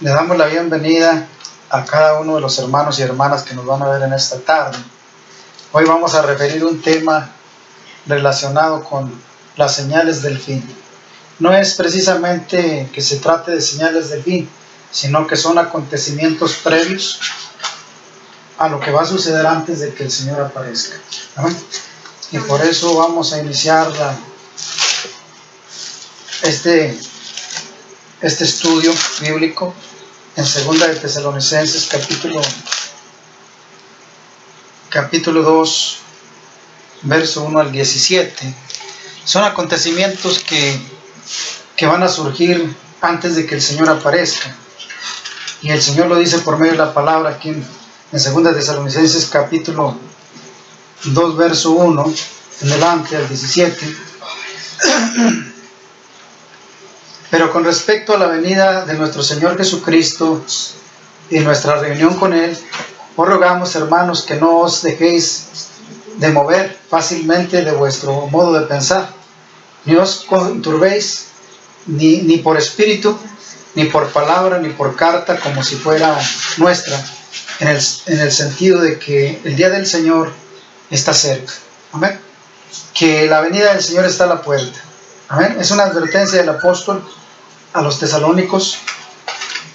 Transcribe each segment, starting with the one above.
Le damos la bienvenida a cada uno de los hermanos y hermanas que nos van a ver en esta tarde. Hoy vamos a referir un tema relacionado con las señales del fin. No es precisamente que se trate de señales del fin, sino que son acontecimientos previos a lo que va a suceder antes de que el Señor aparezca. ¿Amén? Y por eso vamos a iniciar este estudio bíblico en 2 de Tesalonicenses capítulo 2, verso 1 al 17. Son acontecimientos que van a surgir antes de que el Señor aparezca. Y el Señor lo dice por medio de la palabra aquí en 2 de Tesalonicenses capítulo 2, verso 1, en adelante al 17. Pero con respecto a la venida de nuestro Señor Jesucristo y nuestra reunión con Él, os rogamos, hermanos, que no os dejéis de mover fácilmente de vuestro modo de pensar, ni os conturbéis, ni por espíritu, ni por palabra, ni por carta, como si fuera nuestra, en el sentido de que el día del Señor está cerca. Amén. Que la venida del Señor está a la puerta. Amén. Es una advertencia del apóstol a los tesalónicos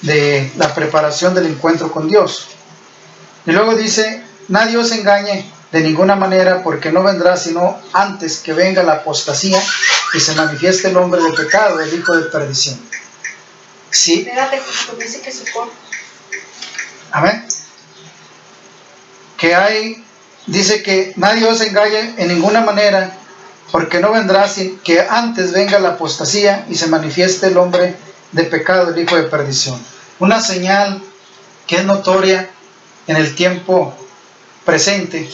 de la preparación del encuentro con Dios. Y luego dice: nadie os engañe de ninguna manera, porque no vendrá sino antes que venga la apostasía y se manifieste el hombre de pecado, el hijo de perdición. Sí. Espérate, dice que supongo. Amén. Dice que nadie os engañe en ninguna manera, porque no vendrá sin que antes venga la apostasía y se manifieste el hombre de pecado, el hijo de perdición. Una señal que es notoria en el tiempo presente,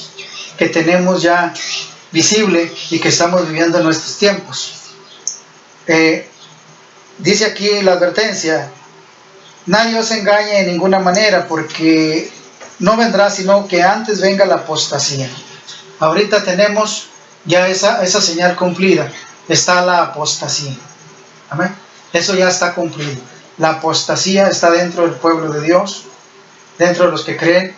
que tenemos ya visible y que estamos viviendo en nuestros tiempos. Dice aquí la advertencia: nadie os engañe en ninguna manera, porque no vendrá sino que antes venga la apostasía. Ahorita tenemos ya esa señal cumplida. Está la apostasía. Amén. Eso ya está cumplido. La apostasía está dentro del pueblo de Dios, dentro de los que creen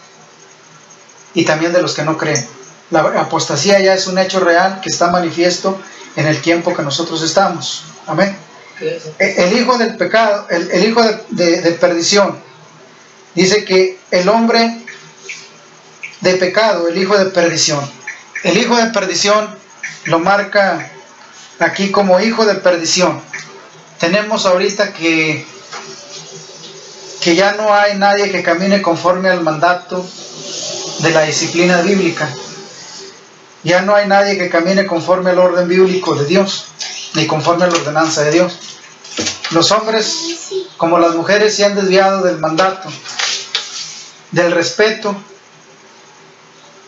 y también de los que no creen. La apostasía ya es un hecho real que está manifiesto en el tiempo que nosotros estamos. Amén. El hijo del pecado, el hijo de perdición, dice que el hombre de pecado, el hijo de perdición. El hijo de perdición lo marca aquí como hijo de perdición. Tenemos ahorita que ya no hay nadie que camine conforme al mandato de la disciplina bíblica. Ya no hay nadie que camine conforme al orden bíblico de Dios, ni conforme a la ordenanza de Dios. Los hombres, como las mujeres, se han desviado del mandato, del respeto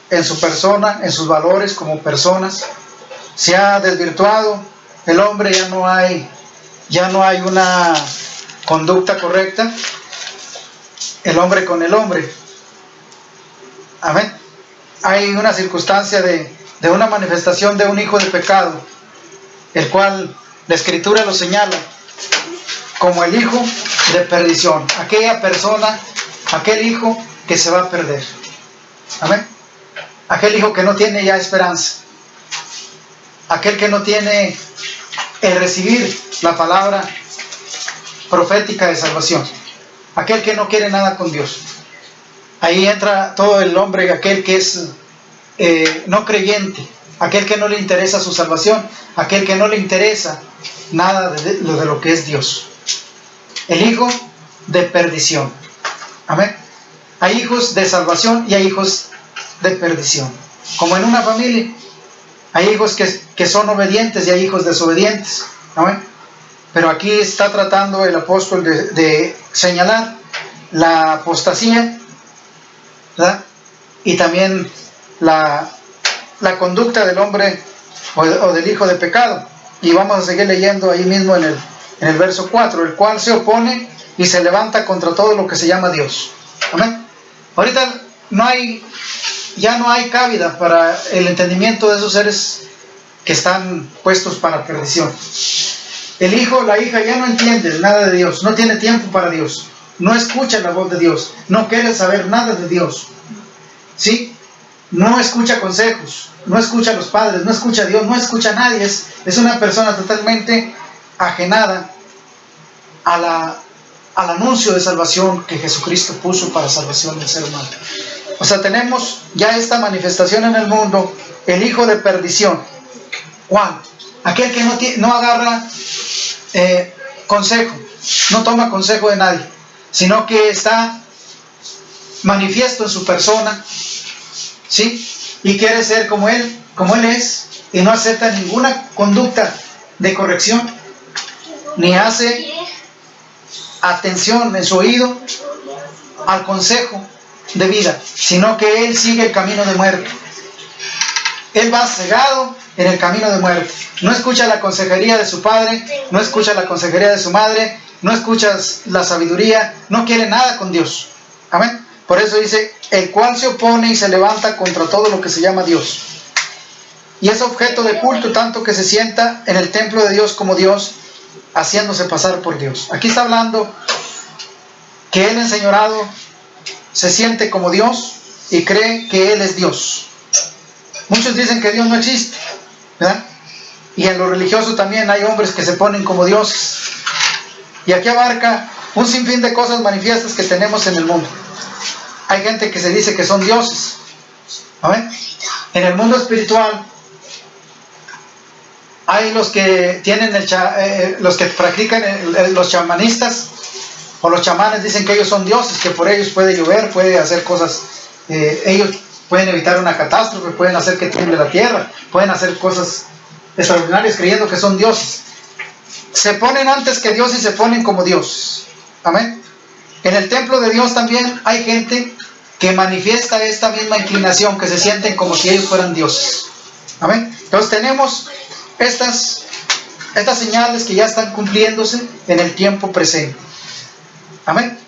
en su persona, en sus valores como personas. Se ha desvirtuado el hombre, ya no hay una conducta correcta, el hombre con el hombre. Amén. Hay una circunstancia de una manifestación de un hijo de pecado, el cual la Escritura lo señala como el hijo de perdición, aquella persona, aquel hijo que se va a perder. Amén. Aquel hijo que no tiene ya esperanza, aquel que no tiene el recibir la palabra profética de salvación, aquel que no quiere nada con Dios. Ahí entra todo el hombre, aquel que es no creyente, aquel que no le interesa su salvación, aquel que no le interesa nada de lo que es Dios. El hijo de perdición. Amén. Hay hijos de salvación y hay hijos de perdición. Como en una familia, hay hijos que son obedientes y hay hijos desobedientes. Amén. Pero aquí está tratando el apóstol de señalar la apostasía, ¿verdad? Y también la conducta del hombre o del hijo de pecado. Y vamos a seguir leyendo ahí mismo en el verso 4, el cual se opone y se levanta contra todo lo que se llama Dios. Amén. Ahorita ya no hay cabida para el entendimiento de esos seres que están puestos para perdición. El hijo, la hija ya no entiende nada de Dios, no tiene tiempo para Dios. no escucha la voz de Dios, no quiere saber nada de Dios, ¿sí? No escucha consejos, no escucha a los padres, no escucha a Dios, no escucha a nadie. Es una persona totalmente ajenada al anuncio de salvación que Jesucristo puso para salvación del ser humano. O sea, tenemos ya esta manifestación en el mundo, el hijo de perdición. ¿Cuál? Aquel que no agarra consejo, no toma consejo de nadie, sino que está manifiesto en su persona, ¿sí? Y quiere ser como él es, y no acepta ninguna conducta de corrección, ni hace atención en su oído al consejo de vida, sino que él sigue el camino de muerte. Él va cegado en el camino de muerte. No escucha la consejería de su padre, no escucha la consejería de su madre, no escucha la sabiduría, no quiere nada con Dios. Amén. Por eso dice, el cual se opone y se levanta contra todo lo que se llama Dios. Y es objeto de culto, tanto que se sienta en el templo de Dios como Dios, haciéndose pasar por Dios. Aquí está hablando que el enseñorado se siente como Dios y cree que Él es Dios. Muchos dicen que Dios no existe, ¿verdad? Y en lo religioso también hay hombres que se ponen como dioses. Y aquí abarca un sinfín de cosas manifiestas que tenemos en el mundo. Hay gente que se dice que son dioses. ¿Amén? En el mundo espiritual hay los que tienen los que practican los chamanistas o los chamanes, dicen que ellos son dioses, que por ellos puede llover, puede hacer cosas, ellos pueden evitar una catástrofe, pueden hacer que tiemble la tierra, pueden hacer cosas extraordinarias creyendo que son dioses. Se ponen antes que Dios y se ponen como Dios. Amén. En el templo de Dios también hay gente que manifiesta esta misma inclinación, que se sienten como si ellos fueran dioses. Amén. Entonces tenemos estas señales que ya están cumpliéndose en el tiempo presente. Amén.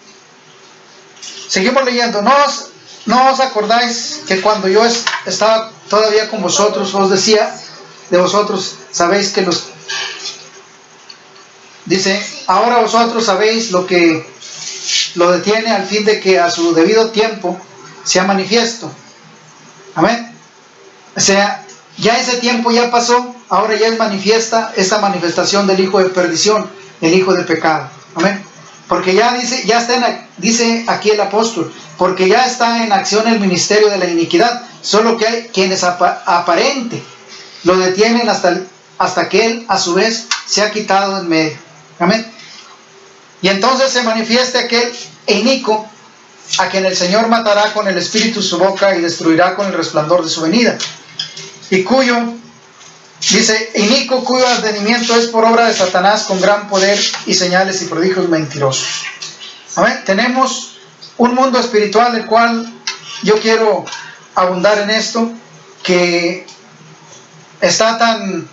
Seguimos leyendo. ¿No os acordáis que cuando yo estaba todavía con vosotros, os decía de vosotros, sabéis que dice, ahora vosotros sabéis lo que lo detiene, al fin de que a su debido tiempo sea manifiesto? Amén. O sea, ya ese tiempo ya pasó, ahora ya es manifiesta esta manifestación del hijo de perdición, el hijo de pecado. Amén. Porque ya dice aquí el apóstol, porque ya está en acción el ministerio de la iniquidad, solo que hay quienes aparente lo detienen hasta que él a su vez se ha quitado en medio. Amén. Y entonces se manifiesta aquel inicuo, a quien el Señor matará con el espíritu su boca y destruirá con el resplandor de su venida. Y dice, inicuo cuyo advenimiento es por obra de Satanás con gran poder y señales y prodigios mentirosos. Amén. Tenemos un mundo espiritual, el cual yo quiero abundar en esto, que está tan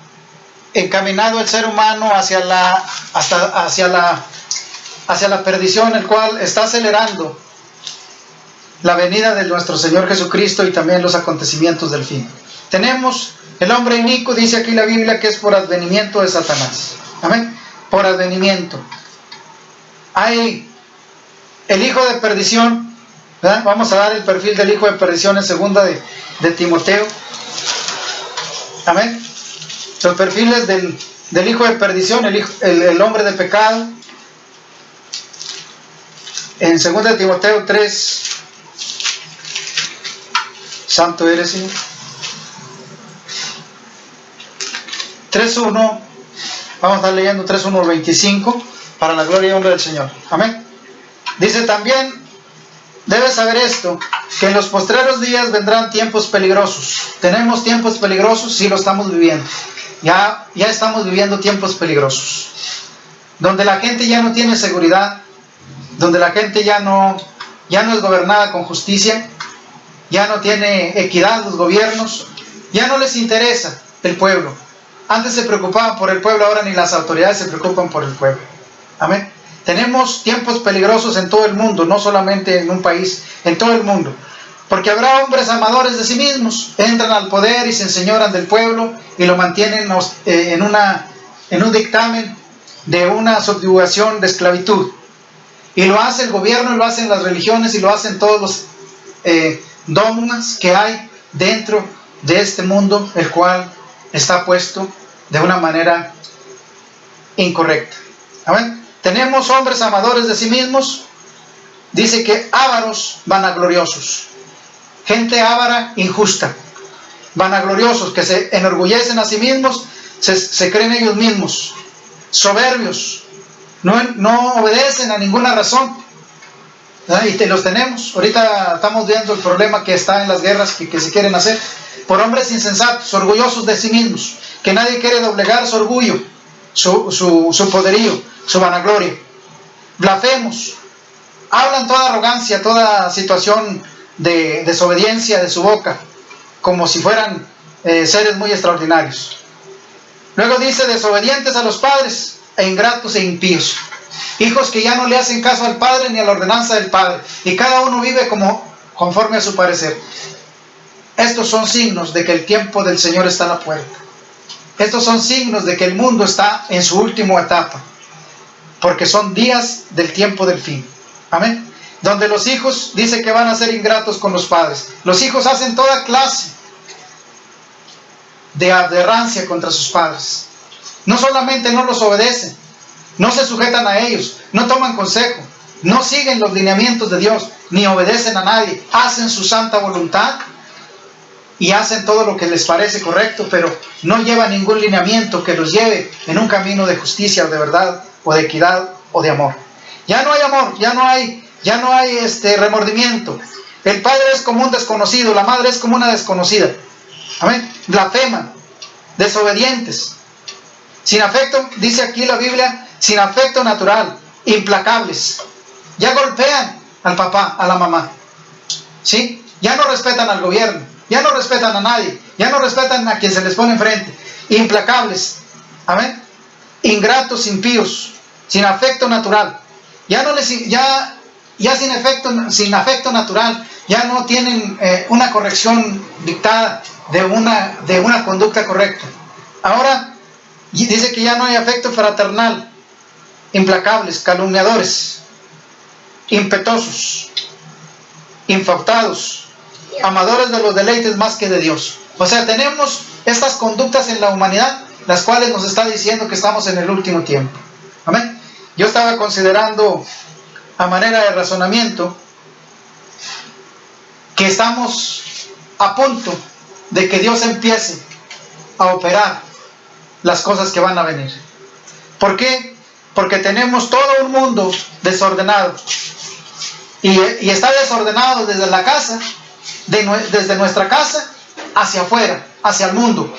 encaminado el ser humano hacia la perdición, el cual está acelerando la venida de nuestro Señor Jesucristo y también los acontecimientos del fin. Tenemos el hombre inicuo, dice aquí la Biblia, que es por advenimiento de Satanás. Amén. Por advenimiento. Hay el hijo de perdición, ¿verdad? Vamos a dar el perfil del hijo de perdición en segunda de Timoteo. Amén. Los perfiles del hijo de perdición, el hombre de pecado. En 2 Timoteo 3, santo eres, Señor. 3.1, vamos a estar leyendo 3.1 al 25, para la gloria y honra del Señor. Amén. Dice también, debes saber esto, que en los postreros días vendrán tiempos peligrosos. ¿Tenemos tiempos peligrosos? Sí, lo estamos viviendo. Ya estamos viviendo tiempos peligrosos, donde la gente ya no tiene seguridad, donde la gente ya no es gobernada con justicia, ya no tiene equidad los gobiernos, ya no les interesa el pueblo. Antes se preocupaban por el pueblo, ahora ni las autoridades se preocupan por el pueblo. Amén. Tenemos tiempos peligrosos en todo el mundo, no solamente en un país, en todo el mundo. Porque habrá hombres amadores de sí mismos, entran al poder y se enseñoran del pueblo y lo mantienen en un dictamen de una subyugación de esclavitud. Y lo hace el gobierno, y lo hacen las religiones, y lo hacen todos los dogmas que hay dentro de este mundo, el cual está puesto de una manera incorrecta. ¿Amén? Tenemos hombres amadores de sí mismos, dice que ávaros, vanagloriosos, gente ávara, injusta, vanagloriosos, que se enorgullecen a sí mismos, se creen ellos mismos, soberbios, no obedecen a ninguna razón. Y los tenemos. Ahorita estamos viendo el problema que está en las guerras que se quieren hacer por hombres insensatos, orgullosos de sí mismos, que nadie quiere doblegar su orgullo, su poderío, su vanagloria. Blasfemos, hablan toda arrogancia, toda situación de desobediencia de su boca, como si fueran seres muy extraordinarios. Luego dice, desobedientes a los padres, e ingratos e impíos, hijos que ya no le hacen caso al padre ni a la ordenanza del padre, y cada uno vive conforme a su parecer. Estos son signos de que el tiempo del Señor está a la puerta. Estos son signos de que el mundo está en su última etapa, porque son días del tiempo del fin. Amén. Donde los hijos dice que van a ser ingratos con los padres. Los hijos hacen toda clase de aberrancia contra sus padres. No solamente no los obedecen, no se sujetan a ellos, no toman consejo, no siguen los lineamientos de Dios, ni obedecen a nadie, hacen su santa voluntad y hacen todo lo que les parece correcto, pero no llevan ningún lineamiento que los lleve en un camino de justicia o de verdad o de equidad o de amor. Ya no hay amor, ya no hay remordimiento. El padre es como un desconocido, la madre es como una desconocida. Amén. Blasfeman, desobedientes, sin afecto, dice aquí la Biblia, sin afecto natural, implacables. Ya golpean al papá, a la mamá, ¿sí? Ya no respetan al gobierno, ya no respetan a nadie, ya no respetan a quien se les pone enfrente. Implacables, amén. Ingratos, impíos, sin afecto natural. Ya sin afecto natural, ya no tienen una corrección dictada de una conducta correcta. Ahora dice que ya no hay afecto fraternal. Implacables, calumniadores, impetuosos, infautados, amadores de los deleites más que de Dios. O sea, tenemos estas conductas en la humanidad, las cuales nos está diciendo que estamos en el último tiempo. Amén. Yo estaba considerando a manera de razonamiento que estamos a punto de que Dios empiece a operar las cosas que van a venir. ¿Por qué? Porque tenemos todo un mundo desordenado, y está desordenado desde la casa, desde nuestra casa hacia afuera, hacia el mundo,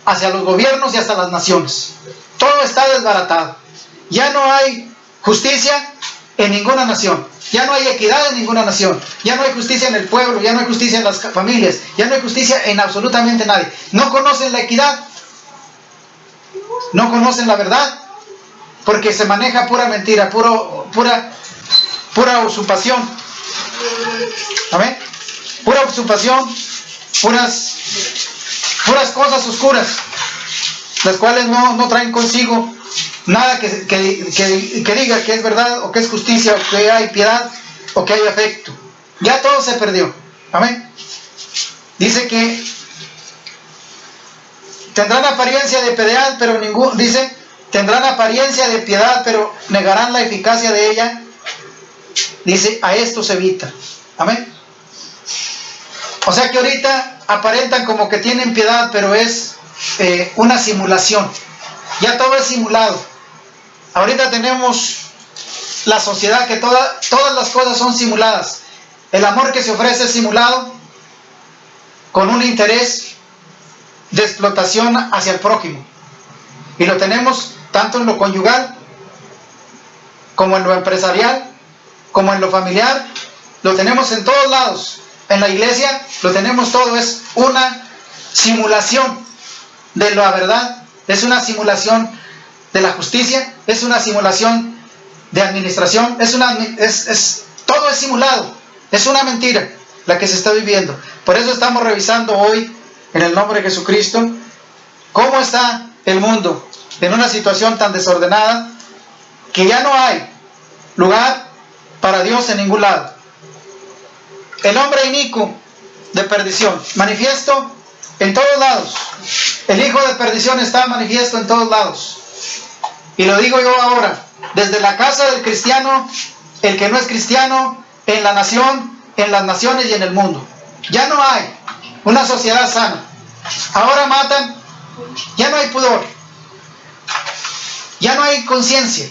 hacia los gobiernos y hasta las naciones. Todo está desbaratado. Ya no hay justicia en ninguna nación, ya no hay equidad en ninguna nación, ya no hay justicia en el pueblo, ya no hay justicia en las familias, ya no hay justicia en absolutamente nadie. No conocen la equidad, no conocen la verdad, porque se maneja pura mentira, pura usurpación. Amén. Pura usurpación, puras cosas oscuras, las cuales no traen consigo nada que diga que es verdad, o que es justicia, o que hay piedad, o que hay afecto. Ya todo se perdió. Amén. Dice que tendrán apariencia de piedad, pero tendrán apariencia de piedad, pero negarán la eficacia de ella. Dice, a esto se evita. Amén. O sea que ahorita aparentan como que tienen piedad, pero es una simulación. Ya todo es simulado. Ahorita tenemos la sociedad que todas las cosas son simuladas. El amor que se ofrece es simulado, con un interés de explotación hacia el prójimo. Y lo tenemos tanto en lo conyugal, como en lo empresarial, como en lo familiar. Lo tenemos en todos lados. En la iglesia lo tenemos todo. Es una simulación de la verdad, es una simulación de la justicia, es una simulación de administración, todo es simulado, es una mentira la que se está viviendo. Por eso estamos revisando hoy, en el nombre de Jesucristo, cómo está el mundo en una situación tan desordenada, que ya no hay lugar para Dios en ningún lado. El hombre inicuo de perdición, manifiesto en todos lados. El hijo de perdición está manifiesto en todos lados. Y lo digo yo ahora, desde la casa del cristiano, el que no es cristiano, en la nación, en las naciones y en el mundo. Ya no hay una sociedad sana. Ahora matan, ya no hay pudor, ya no hay conciencia.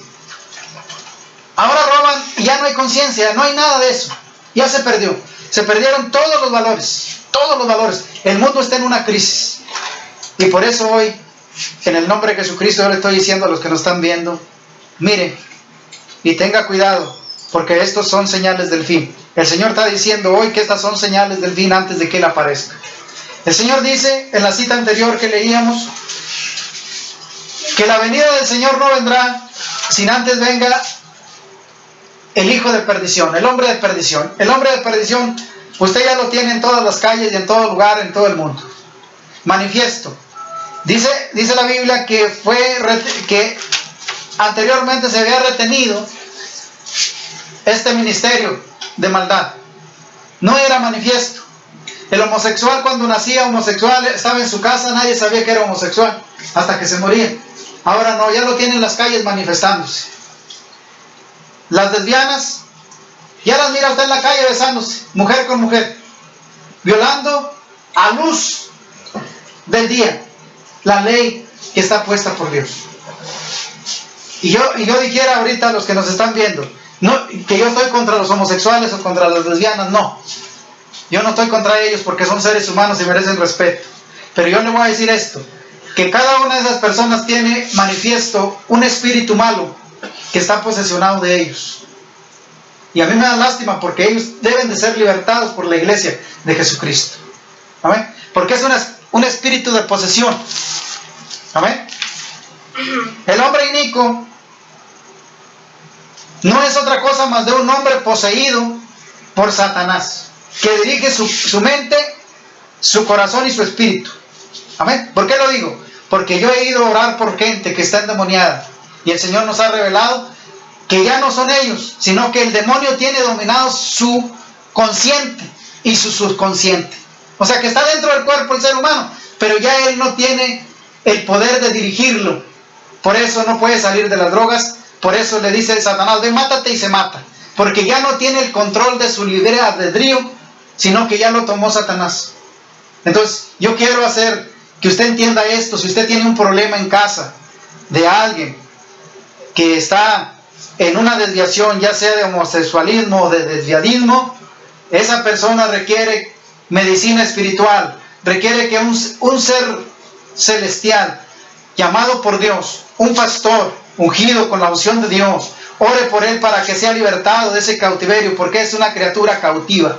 Ahora roban y ya no hay conciencia, no hay nada de eso. Ya se perdió. Se perdieron todos los valores, todos los valores. El mundo está en una crisis. Y por eso hoy, en el nombre de Jesucristo, yo le estoy diciendo a los que nos están viendo, mire y tenga cuidado, porque estos son señales del fin. El Señor está diciendo hoy que estas son señales del fin antes de que Él aparezca. El Señor dice en la cita anterior que leíamos que la venida del Señor no vendrá sin antes venga el hijo de perdición, el hombre de perdición. El hombre de perdición, usted ya lo tiene en todas las calles y en todo lugar, en todo el mundo. Manifiesto. Dice la Biblia que anteriormente se había retenido este ministerio de maldad. No era manifiesto. El homosexual, cuando nacía homosexual, estaba en su casa, nadie sabía que era homosexual, hasta que se moría. Ahora no, ya lo tienen en las calles manifestándose. Las lesbianas, ya las mira usted en la calle besándose, mujer con mujer, violando a luz del día la ley que está puesta por Dios. Y yo dijera ahorita a los que nos están viendo, no, que yo estoy contra los homosexuales o contra las lesbianas, no. Yo no estoy contra ellos porque son seres humanos y merecen respeto. Pero yo le voy a decir esto, que cada una de esas personas tiene manifiesto un espíritu malo que está posesionado de ellos. Y a mí me da lástima porque ellos deben de ser libertados por la iglesia de Jesucristo. ¿Amén? Porque es un espíritu de posesión. ¿Amén? El hombre inicuo no es otra cosa más de un hombre poseído por Satanás, que dirige su mente, su corazón y su espíritu. ¿Amén? ¿Por qué lo digo? Porque yo he ido a orar por gente que está endemoniada y el Señor nos ha revelado que ya no son ellos, sino que el demonio tiene dominado su consciente y su subconsciente. O sea que está dentro del cuerpo el ser humano, pero ya él no tiene el poder de dirigirlo. Por eso no puede salir de las drogas. Por eso le dice Satanás, ve, mátate, y se mata. Porque ya no tiene el control de su libre albedrío, sino que ya lo tomó Satanás. Entonces, yo quiero hacer que usted entienda esto. Si usted tiene un problema en casa de alguien que está en una desviación, ya sea de homosexualismo o de desviadismo, esa persona requiere medicina espiritual, requiere que un ser celestial, llamado por Dios, un pastor ungido con la unción de Dios, ore por él para que sea libertado de ese cautiverio, porque es una criatura cautiva.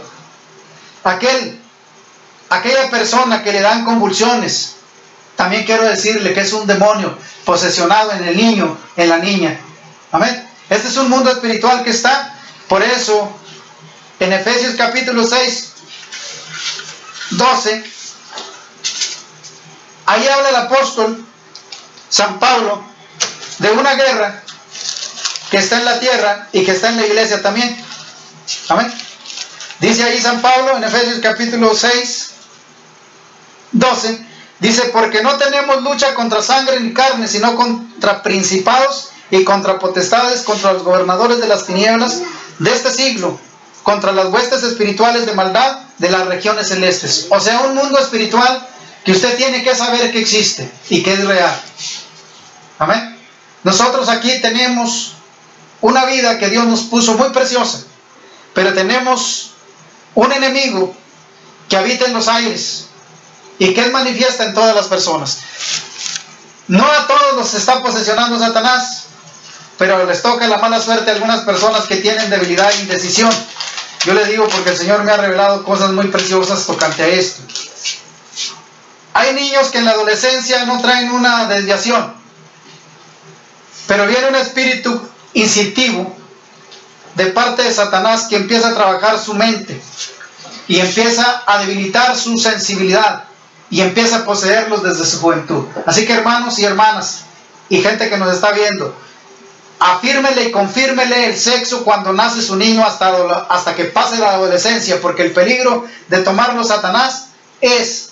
Aquella persona que le dan convulsiones, también quiero decirle que es un demonio posesionado en el niño, en la niña. Amén. Este es un mundo espiritual que está. Por eso, en Efesios capítulo 6, 12, ahí habla el apóstol San Pablo de una guerra que está en la tierra y que está en la iglesia también. Amén. Dice ahí San Pablo en Efesios capítulo 6, 12, dice, porque no tenemos lucha contra sangre ni carne, sino contra principados y contra potestades, contra los gobernadores de las tinieblas de este siglo, contra las huestes espirituales de maldad de las regiones celestes. O sea, un mundo espiritual que usted tiene que saber que existe y que es real. Amén. Nosotros aquí tenemos una vida que Dios nos puso muy preciosa, pero tenemos un enemigo que habita en los aires y que es manifiesta en todas las personas. No a todos los está posesionando Satanás, pero les toca la mala suerte a algunas personas que tienen debilidad e indecisión. Yo les digo porque el Señor me ha revelado cosas muy preciosas tocante a esto. Hay niños que en la adolescencia no traen una desviación, pero viene un espíritu incitivo de parte de Satanás que empieza a trabajar su mente y empieza a debilitar su sensibilidad y empieza a poseerlos desde su juventud. Así que hermanos y hermanas y gente que nos está viendo, afírmele y confírmele el sexo cuando nace su niño hasta que pase la adolescencia, porque el peligro de tomarlo Satanás es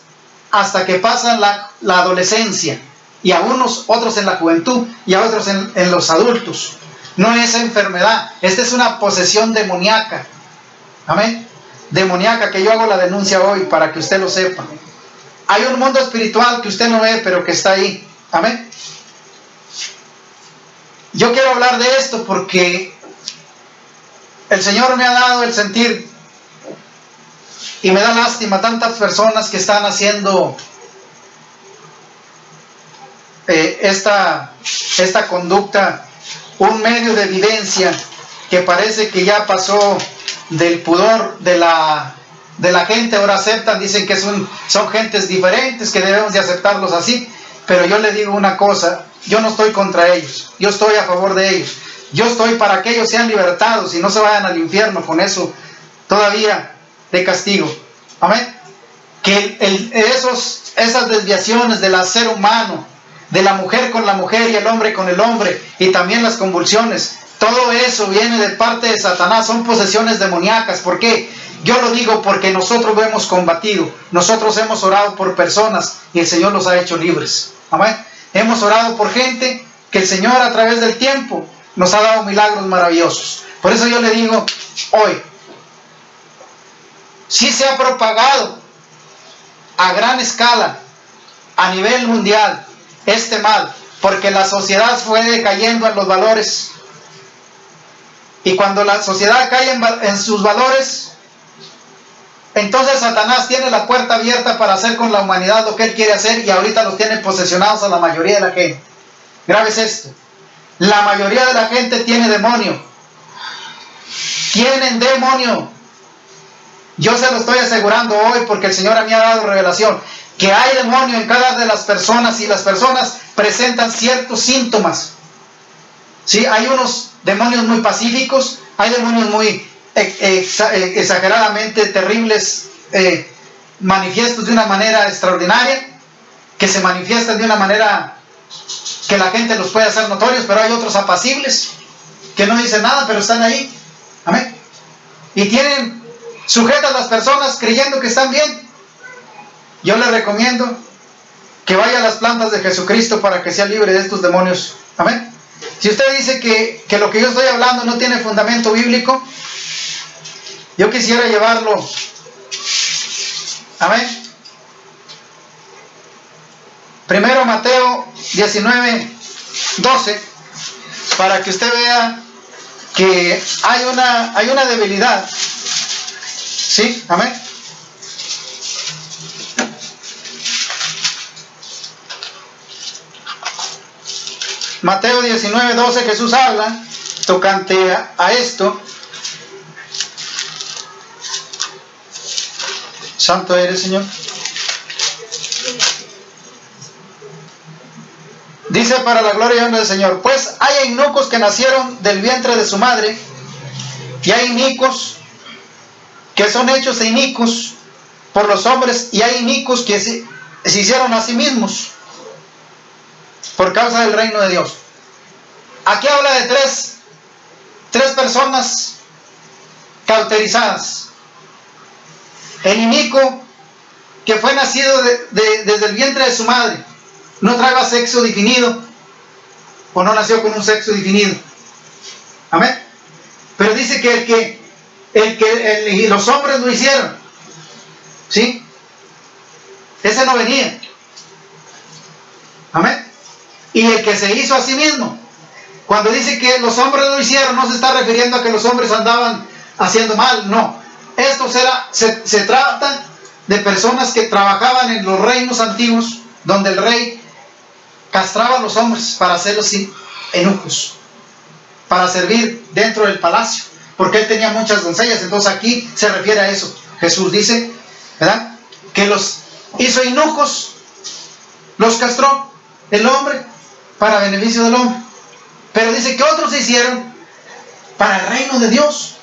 hasta que pasa la adolescencia, y a otros en la juventud y a otros en los adultos. No es enfermedad, esta es una posesión demoníaca. Amén. Demoníaca, que yo hago la denuncia hoy para que usted lo sepa. Hay un mundo espiritual que usted no ve, pero que está ahí. Amén. Yo quiero hablar de esto porque el Señor me ha dado el sentir, y me da lástima tantas personas que están haciendo esta conducta un medio de vivencia que parece que ya pasó del pudor de la gente. Ahora aceptan, dicen que son gentes diferentes, que debemos de aceptarlos así. Pero yo le digo una cosa, yo no estoy contra ellos, yo estoy a favor de ellos. Yo estoy para que ellos sean libertados y no se vayan al infierno con eso todavía de castigo. Amén. Que esas desviaciones del ser humano, de la mujer con la mujer y el hombre con el hombre, y también las convulsiones, todo eso viene de parte de Satanás, son posesiones demoníacas. ¿Por qué? Yo lo digo porque nosotros lo hemos combatido, nosotros hemos orado por personas y el Señor los ha hecho libres. Amén. Hemos orado por gente que el Señor a través del tiempo nos ha dado milagros maravillosos. Por eso yo le digo hoy, sí se ha propagado a gran escala, a nivel mundial, este mal, porque la sociedad fue decayendo en los valores. Y cuando la sociedad cae en sus valores, entonces Satanás tiene la puerta abierta para hacer con la humanidad lo que él quiere hacer, y ahorita los tiene posesionados a la mayoría de la gente. Grave es esto. La mayoría de la gente tiene demonio. Tienen demonio. Yo se lo estoy asegurando hoy porque el Señor me ha dado revelación que hay demonio en cada de las personas, y las personas presentan ciertos síntomas. Sí, hay unos demonios muy pacíficos, hay demonios muy exageradamente terribles, manifiestos de una manera extraordinaria, que se manifiestan de una manera que la gente los puede hacer notorios, pero hay otros apacibles que no dicen nada, pero están ahí. Amén. Y tienen sujetas las personas creyendo que están bien. Yo les recomiendo que vaya a las plantas de Jesucristo para que sea libre de estos demonios. Amén. Si usted dice que lo que yo estoy hablando no tiene fundamento bíblico, yo quisiera llevarlo. Amén. Primero Mateo 19:12, para que usted vea que hay una debilidad. ¿Sí? Amén. Mateo 19:12, Jesús habla tocante a esto. Santo eres, Señor. Dice: para la gloria y honra del Señor. Pues hay eunucos que nacieron del vientre de su madre, y hay inicuos que son hechos inicuos por los hombres, y hay inicuos que se hicieron a sí mismos por causa del reino de Dios. Aquí habla de tres personas cauterizadas. El inicuo, que fue nacido desde el vientre de su madre, no traía sexo definido, o no nació con un sexo definido. Amén. Pero dice que y los hombres lo hicieron. ¿Sí? Ese no venía. Amén. Y el que se hizo a sí mismo. Cuando dice que los hombres lo hicieron, no se está refiriendo a que los hombres andaban haciendo mal, no. Esto se trata de personas que trabajaban en los reinos antiguos, donde el rey castraba a los hombres para hacerlos eunucos, para servir dentro del palacio, porque él tenía muchas doncellas. Entonces aquí se refiere a eso. Jesús dice, ¿verdad?, que los hizo eunucos, los castró el hombre para beneficio del hombre. Pero dice que otros se hicieron para el reino de Dios.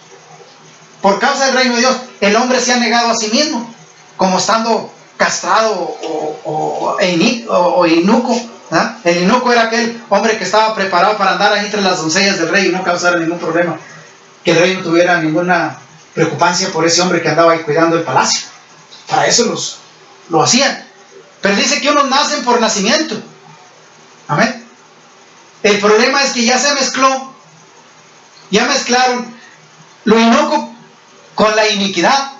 Por causa del reino de Dios, el hombre se ha negado a sí mismo, como estando castrado o eunuco, ¿Ah? El eunuco era aquel hombre que estaba preparado para andar ahí entre las doncellas del rey y no causar ningún problema. Que el rey no tuviera ninguna preocupancia por ese hombre que andaba ahí cuidando el palacio. Para eso lo hacían. Pero dice que unos nacen por nacimiento. Amén. El problema es que ya se mezcló, ya mezclaron lo inocuo con la iniquidad,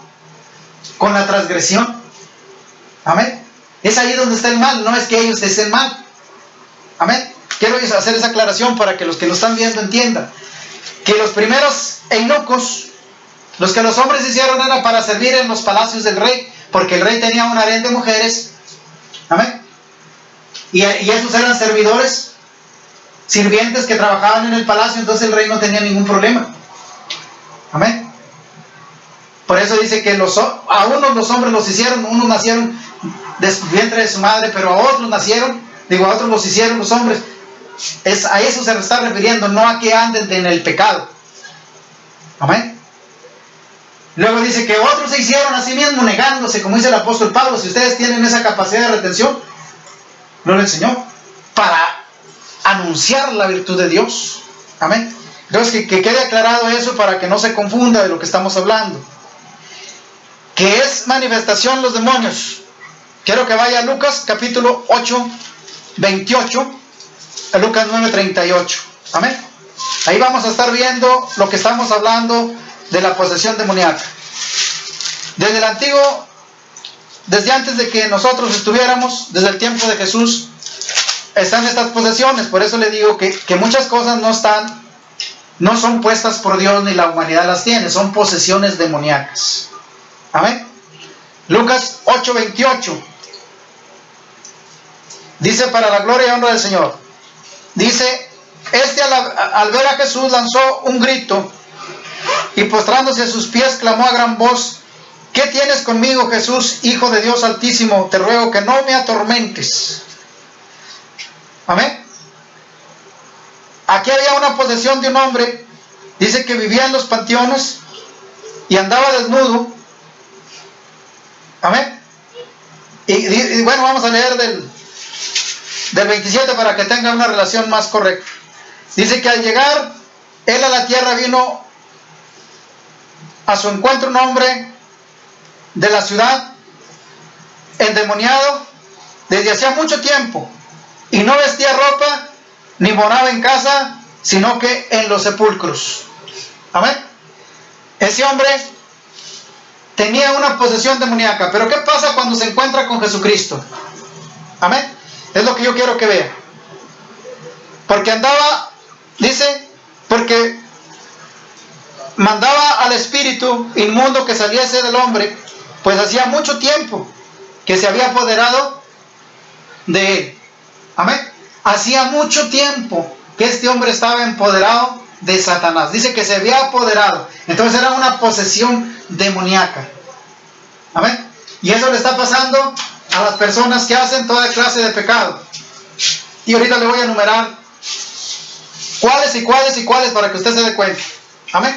con la transgresión. Amén. Es ahí donde está el mal, no es que ellos estén mal. Amén. Quiero hacer esa aclaración para que los que lo están viendo entiendan. Que los primeros eunucos, los que los hombres hicieron era para servir en los palacios del rey, porque el rey tenía un harén de mujeres. Amén. Y esos eran servidores, sirvientes que trabajaban en el palacio, entonces el rey no tenía ningún problema. Amén. Por eso dice que a unos los hombres los hicieron, unos nacieron del vientre de su madre, pero a otros a otros los hicieron los hombres. A eso se está refiriendo, no a que anden en el pecado. Amén. Luego dice que otros se hicieron a sí mismos negándose, como dice el apóstol Pablo. Si ustedes tienen esa capacidad de retención, lo enseñó para anunciar la virtud de Dios. Amén. Entonces que quede aclarado eso para que no se confunda de lo que estamos hablando. Que es manifestación los demonios. Quiero que vaya a Lucas capítulo 8, 28, a Lucas 9, 38. Amén. Ahí vamos a estar viendo lo que estamos hablando de la posesión demoníaca. Desde el antiguo, desde antes de que nosotros estuviéramos, desde el tiempo de Jesús, están estas posesiones. Por eso le digo que muchas cosas no son puestas por Dios ni la humanidad las tiene, son posesiones demoníacas. Amén. Lucas 8, 28. Dice, para la gloria y honra del Señor. Dice, al ver a Jesús lanzó un grito y postrándose a sus pies clamó a gran voz: ¿qué tienes conmigo, Jesús, Hijo de Dios Altísimo? Te ruego que no me atormentes. Amén. Aquí había una posesión de un hombre, dice que vivía en los panteones y andaba desnudo. Amén. Y bueno, vamos a leer del 27 para que tenga una relación más correcta. Dice que al llegar él a la tierra vino a su encuentro un hombre de la ciudad, endemoniado desde hacía mucho tiempo, y no vestía ropa ni moraba en casa, sino que en los sepulcros. Amén. Ese hombre tenía una posesión demoníaca. Pero ¿qué pasa cuando se encuentra con Jesucristo? Amén. Es lo que yo quiero que vea. Porque andaba, dice, porque mandaba al espíritu inmundo que saliese del hombre, pues hacía mucho tiempo que se había apoderado de él. Amén. Hacía mucho tiempo que este hombre estaba empoderado de Satanás. Dice que se había apoderado. Entonces era una posesión demoníaca. Amén. Y eso le está pasando a las personas que hacen toda clase de pecado. Y ahorita le voy a enumerar cuáles y cuáles y cuáles para que usted se dé cuenta. Amén.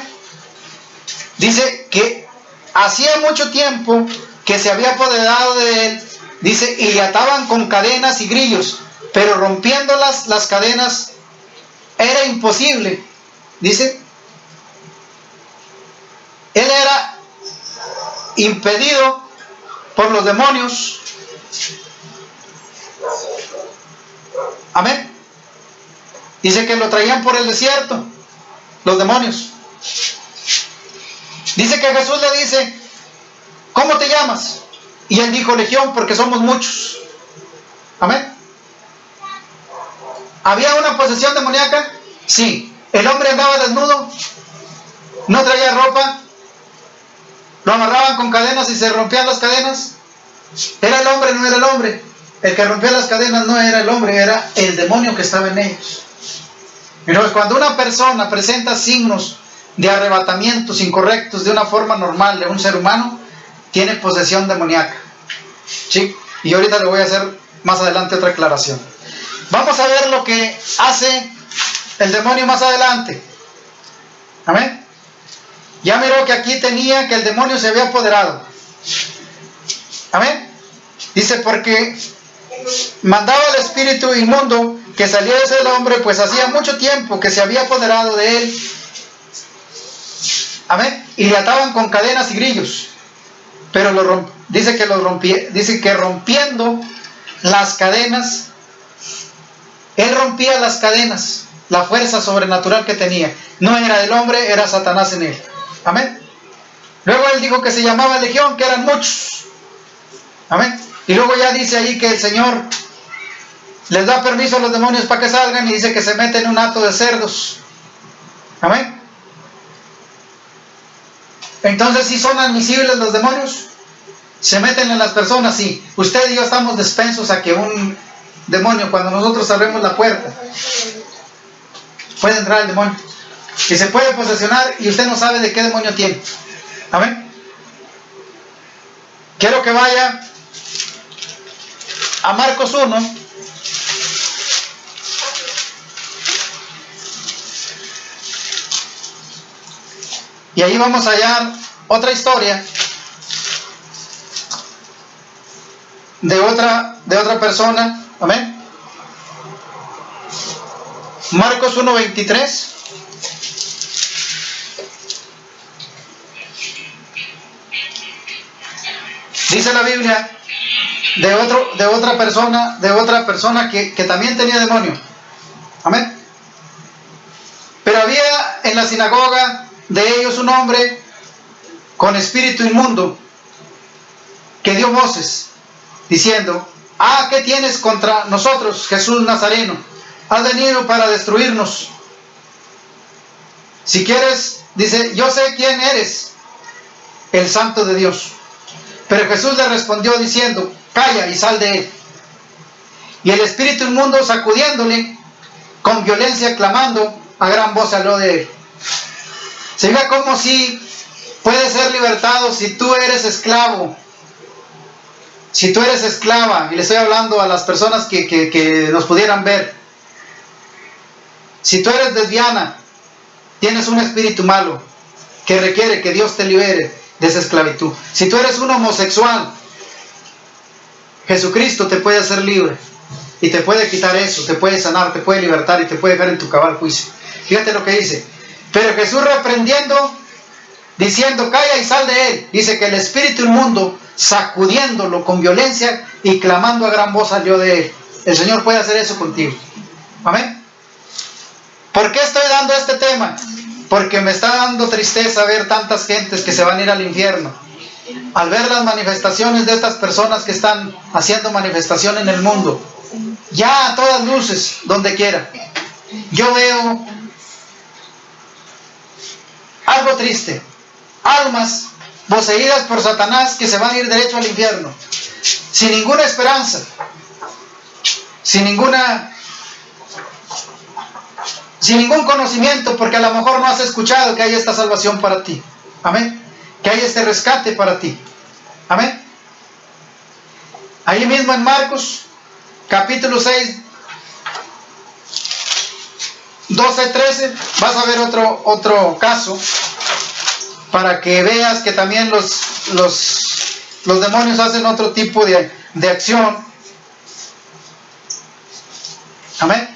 Dice que hacía mucho tiempo que se había apoderado de él. Dice, y le ataban con cadenas y grillos, pero rompiéndolas las cadenas era imposible. Dice, él era impedido por los demonios. Amén. Dice que lo traían por el desierto, los demonios. Dice que Jesús le dice, ¿cómo te llamas? Y él dijo, Legión, porque somos muchos. Amén. ¿Había una posesión demoníaca? Sí. ¿El hombre andaba desnudo? ¿No traía ropa? ¿Lo amarraban con cadenas y se rompían las cadenas? ¿Era el hombre? No era el hombre. El que rompía las cadenas no era el hombre, era el demonio que estaba en ellos. Entonces, cuando una persona presenta signos de arrebatamientos incorrectos de una forma normal de un ser humano, tiene posesión demoníaca. ¿Sí? Y ahorita le voy a hacer más adelante otra aclaración. Vamos a ver lo que hace el demonio más adelante. Amén. Ya miró que aquí tenía que el demonio se había apoderado. Amén. Dice, porque mandaba al espíritu inmundo que saliese del hombre, pues hacía mucho tiempo que se había apoderado de él. Amén. Y le ataban con cadenas y grillos. Pero dice que rompiendo las cadenas, él rompía las cadenas, la fuerza sobrenatural que tenía. No era del hombre, era Satanás en él. Amén. Luego él dijo que se llamaba Legión, que eran muchos. Amén. Y luego ya dice ahí que el Señor les da permiso a los demonios para que salgan, y dice que se meten en un hato de cerdos. Amén. Entonces, ¿sí son admisibles los demonios? ¿Se meten en las personas? Sí. Usted y yo estamos despensos a que un demonio, cuando nosotros abrimos la puerta, puede entrar el demonio y se puede posesionar, y usted no sabe de qué demonio tiene. Amén. Quiero que vaya a Marcos 1. Y ahí vamos a hallar otra historia de otra persona. Amén. Marcos 1:23. Dice la Biblia de otra persona que también tenía demonio. Amén. Pero había en la sinagoga de ellos un hombre con espíritu inmundo que dio voces diciendo: ¿qué tienes contra nosotros, Jesús Nazareno? Has venido para destruirnos. Si quieres, dice, yo sé quién eres, el Santo de Dios. Pero Jesús le respondió diciendo: calla y sal de él. Y el espíritu inmundo, sacudiéndole con violencia, clamando a gran voz, salió de él. Se ve como si puedes ser libertado si tú eres esclavo, si tú eres esclava. Y le estoy hablando a las personas que nos pudieran ver. Si tú eres lesbiana, tienes un espíritu malo que requiere que Dios te libere de esa esclavitud. Si tú eres un homosexual, Jesucristo te puede hacer libre y te puede quitar eso, te puede sanar, te puede libertar y te puede dejar en tu cabal juicio. Fíjate lo que dice: pero Jesús reprendiendo, diciendo: calla y sal de él. Dice que el espíritu inmundo, sacudiéndolo con violencia y clamando a gran voz, salió de él. El Señor puede hacer eso contigo. Amén. ¿Por qué estoy dando este tema? Porque me está dando tristeza ver tantas gentes que se van a ir al infierno. Al ver las manifestaciones de estas personas que están haciendo manifestación en el mundo, ya a todas luces, donde quiera, yo veo algo triste. Almas poseídas por Satanás que se van a ir derecho al infierno, sin ninguna esperanza, sin ningún conocimiento, porque a lo mejor no has escuchado que hay esta salvación para ti. Amén. Que hay este rescate para ti. Amén. Ahí mismo en Marcos, capítulo 6, 12-13, vas a ver otro caso, para que veas que también los demonios hacen otro tipo de acción. Amén.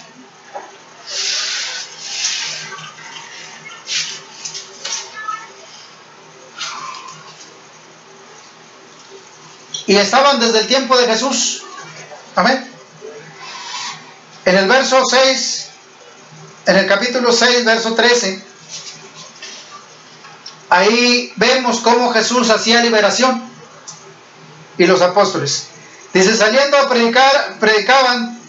Y estaban desde el tiempo de Jesús. Amén. En el verso 6, en el capítulo 6, verso 13, ahí vemos cómo Jesús hacía liberación y los apóstoles. Dice: saliendo a predicar, predicaban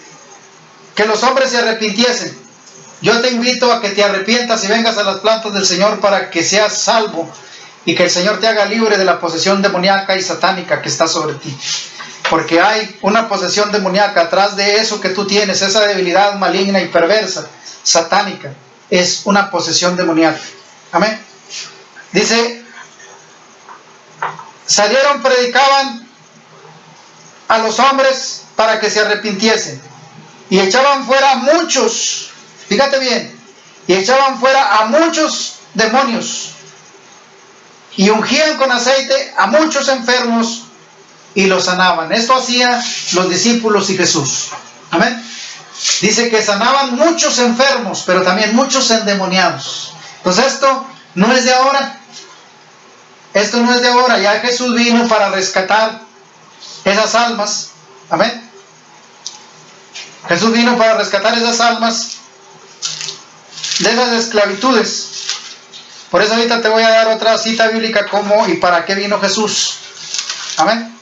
que los hombres se arrepintiesen. Yo te invito a que te arrepientas y vengas a las plantas del Señor para que seas salvo y que el Señor te haga libre de la posesión demoníaca y satánica que está sobre ti. Porque hay una posesión demoníaca atrás de eso que tú tienes, esa debilidad maligna y perversa, satánica, es una posesión demoníaca. Amén. Dice: salieron, predicaban a los hombres para que se arrepintiesen, y echaban fuera a muchos, fíjate bien, y echaban fuera a muchos demonios, y ungían con aceite a muchos enfermos y lo sanaban. Esto hacían los discípulos y Jesús. Amén. Dice que sanaban muchos enfermos, pero también muchos endemoniados. Entonces esto no es de ahora. Esto no es de ahora. Ya Jesús vino para rescatar esas almas. Amén. Jesús vino para rescatar esas almas de esas esclavitudes. Por eso ahorita te voy a dar otra cita bíblica cómo y para qué vino Jesús. Amén.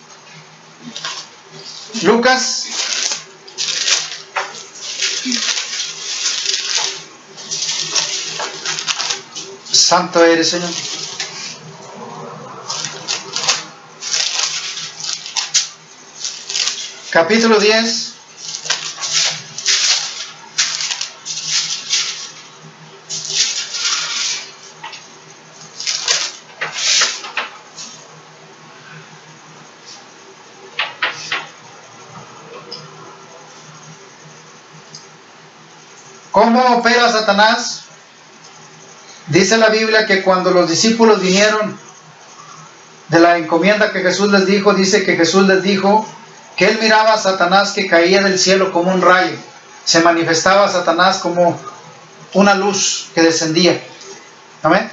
Lucas santo eres, Señor. Capítulo 10. ¿Cómo opera Satanás? Dice la Biblia que cuando los discípulos vinieron de la encomienda que Jesús les dijo, dice que Jesús les dijo que él miraba a Satanás que caía del cielo como un rayo. Se manifestaba a Satanás como una luz que descendía. Amén.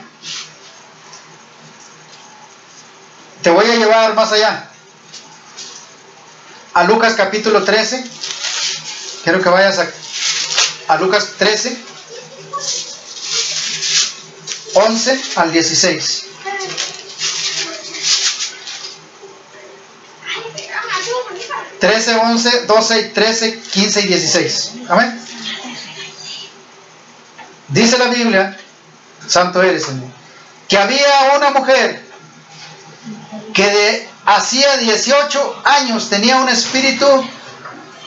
Te voy a llevar más allá. A Lucas capítulo 13. Quiero que vayas a Lucas 13, 11 al 16. Trece, 11, 12, 13, 15 y 16. Amén. Dice la Biblia, santo eres, Señor, que había una mujer que hacía 18 años tenía un espíritu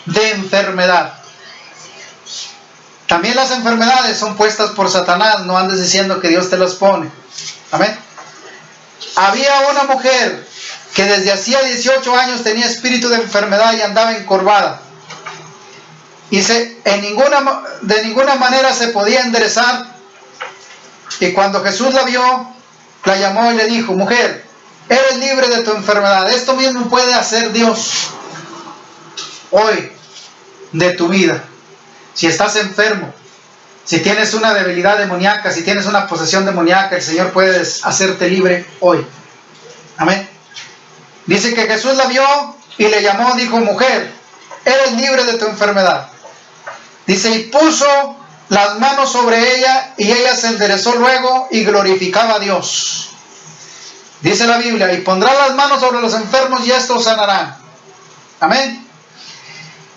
de enfermedad. También las enfermedades son puestas por Satanás, no andes diciendo que Dios te las pone. Amén. Había una mujer que desde hacía 18 años tenía espíritu de enfermedad y andaba encorvada. Y de ninguna manera se podía enderezar. Y cuando Jesús la vio, la llamó y le dijo: mujer, eres libre de tu enfermedad. Esto mismo puede hacer Dios hoy de tu vida. Si estás enfermo, si tienes una debilidad demoníaca, si tienes una posesión demoníaca, el Señor puede hacerte libre hoy. Amén. Dice que Jesús la vio y le llamó, dijo: mujer, eres libre de tu enfermedad. Dice, y puso las manos sobre ella y ella se enderezó luego y glorificaba a Dios. Dice la Biblia, y pondrá las manos sobre los enfermos y estos sanarán. Amén.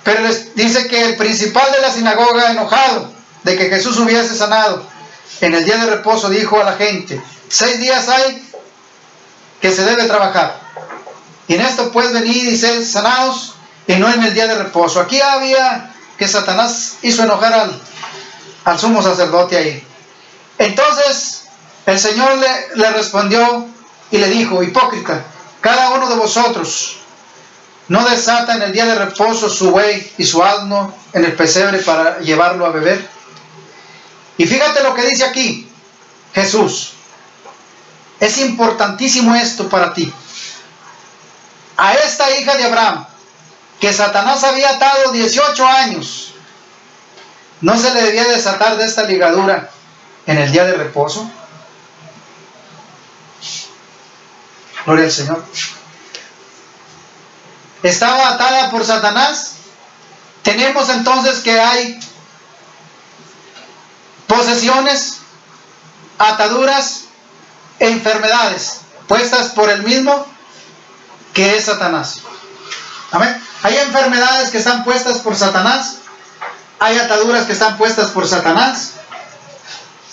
Pero dice que el principal de la sinagoga, enojado de que Jesús hubiese sanado en el día de reposo, dijo a la gente: 6 días hay que se debe trabajar, y en esto pues venid y sed sanados, y no en el día de reposo. Aquí había que Satanás hizo enojar al sumo sacerdote ahí. Entonces el Señor le respondió y le dijo: hipócrita, cada uno de vosotros no desata en el día de reposo su buey y su asno en el pesebre para llevarlo a beber. Y fíjate lo que dice aquí Jesús. Es importantísimo esto para ti. A esta hija de Abraham, que Satanás había atado 18 años, ¿no se le debía desatar de esta ligadura en el día de reposo? Gloria al Señor. Estaba atada por Satanás. Tenemos entonces que hay posesiones, ataduras e enfermedades puestas por el mismo que es Satanás. Amén. Hay enfermedades que están puestas por Satanás, hay ataduras que están puestas por Satanás,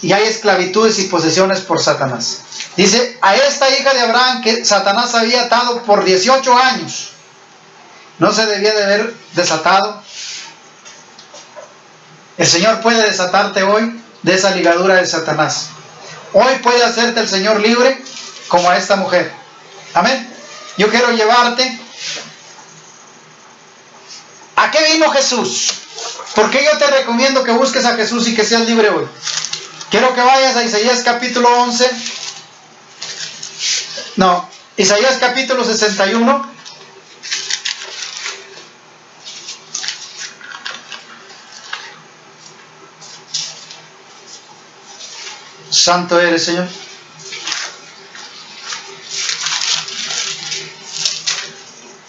y hay esclavitudes y posesiones por Satanás. Dice, a esta hija de Abraham que Satanás había atado por 18 años, ¿no se debía de haber desatado? El Señor puede desatarte hoy de esa ligadura de Satanás. Hoy puede hacerte el Señor libre como a esta mujer. Amén. Yo quiero llevarte. ¿A qué vino Jesús? ¿Por qué yo te recomiendo que busques a Jesús y que seas libre hoy? Quiero que vayas a Isaías capítulo 11. No, Isaías capítulo 61. Santo eres, Señor.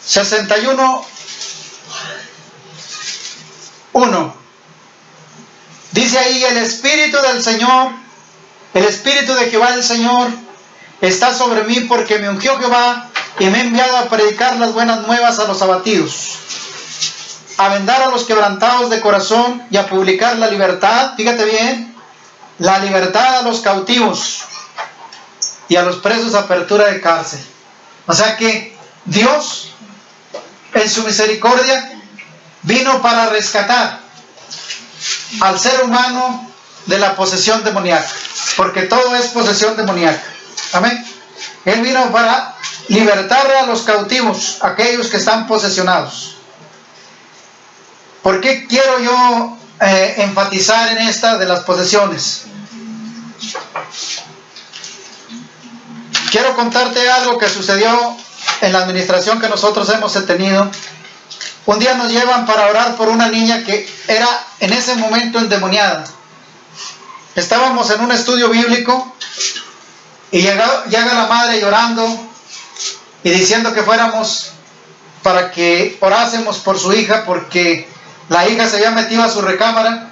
(61:1) dice ahí: el Espíritu del Señor, el Espíritu de Jehová el Señor está sobre mí, porque me ungió Jehová y me ha enviado a predicar las buenas nuevas a los abatidos, a vendar a los quebrantados de corazón y a publicar la libertad, fíjate bien, la libertad a los cautivos y a los presos apertura de cárcel. O sea que Dios, en su misericordia, vino para rescatar al ser humano de la posesión demoníaca, porque todo es posesión demoníaca. Amén. Él vino para libertar a los cautivos, aquellos que están posesionados. ¿Por qué quiero yo enfatizar en esta de las posesiones? Quiero contarte algo que sucedió en la administración que nosotros hemos tenido. Un día nos llevan para orar por una niña que era en ese momento endemoniada. Estábamos en un estudio bíblico y llega la madre llorando y diciendo que fuéramos para que orásemos por su hija, porque la hija se había metido a su recámara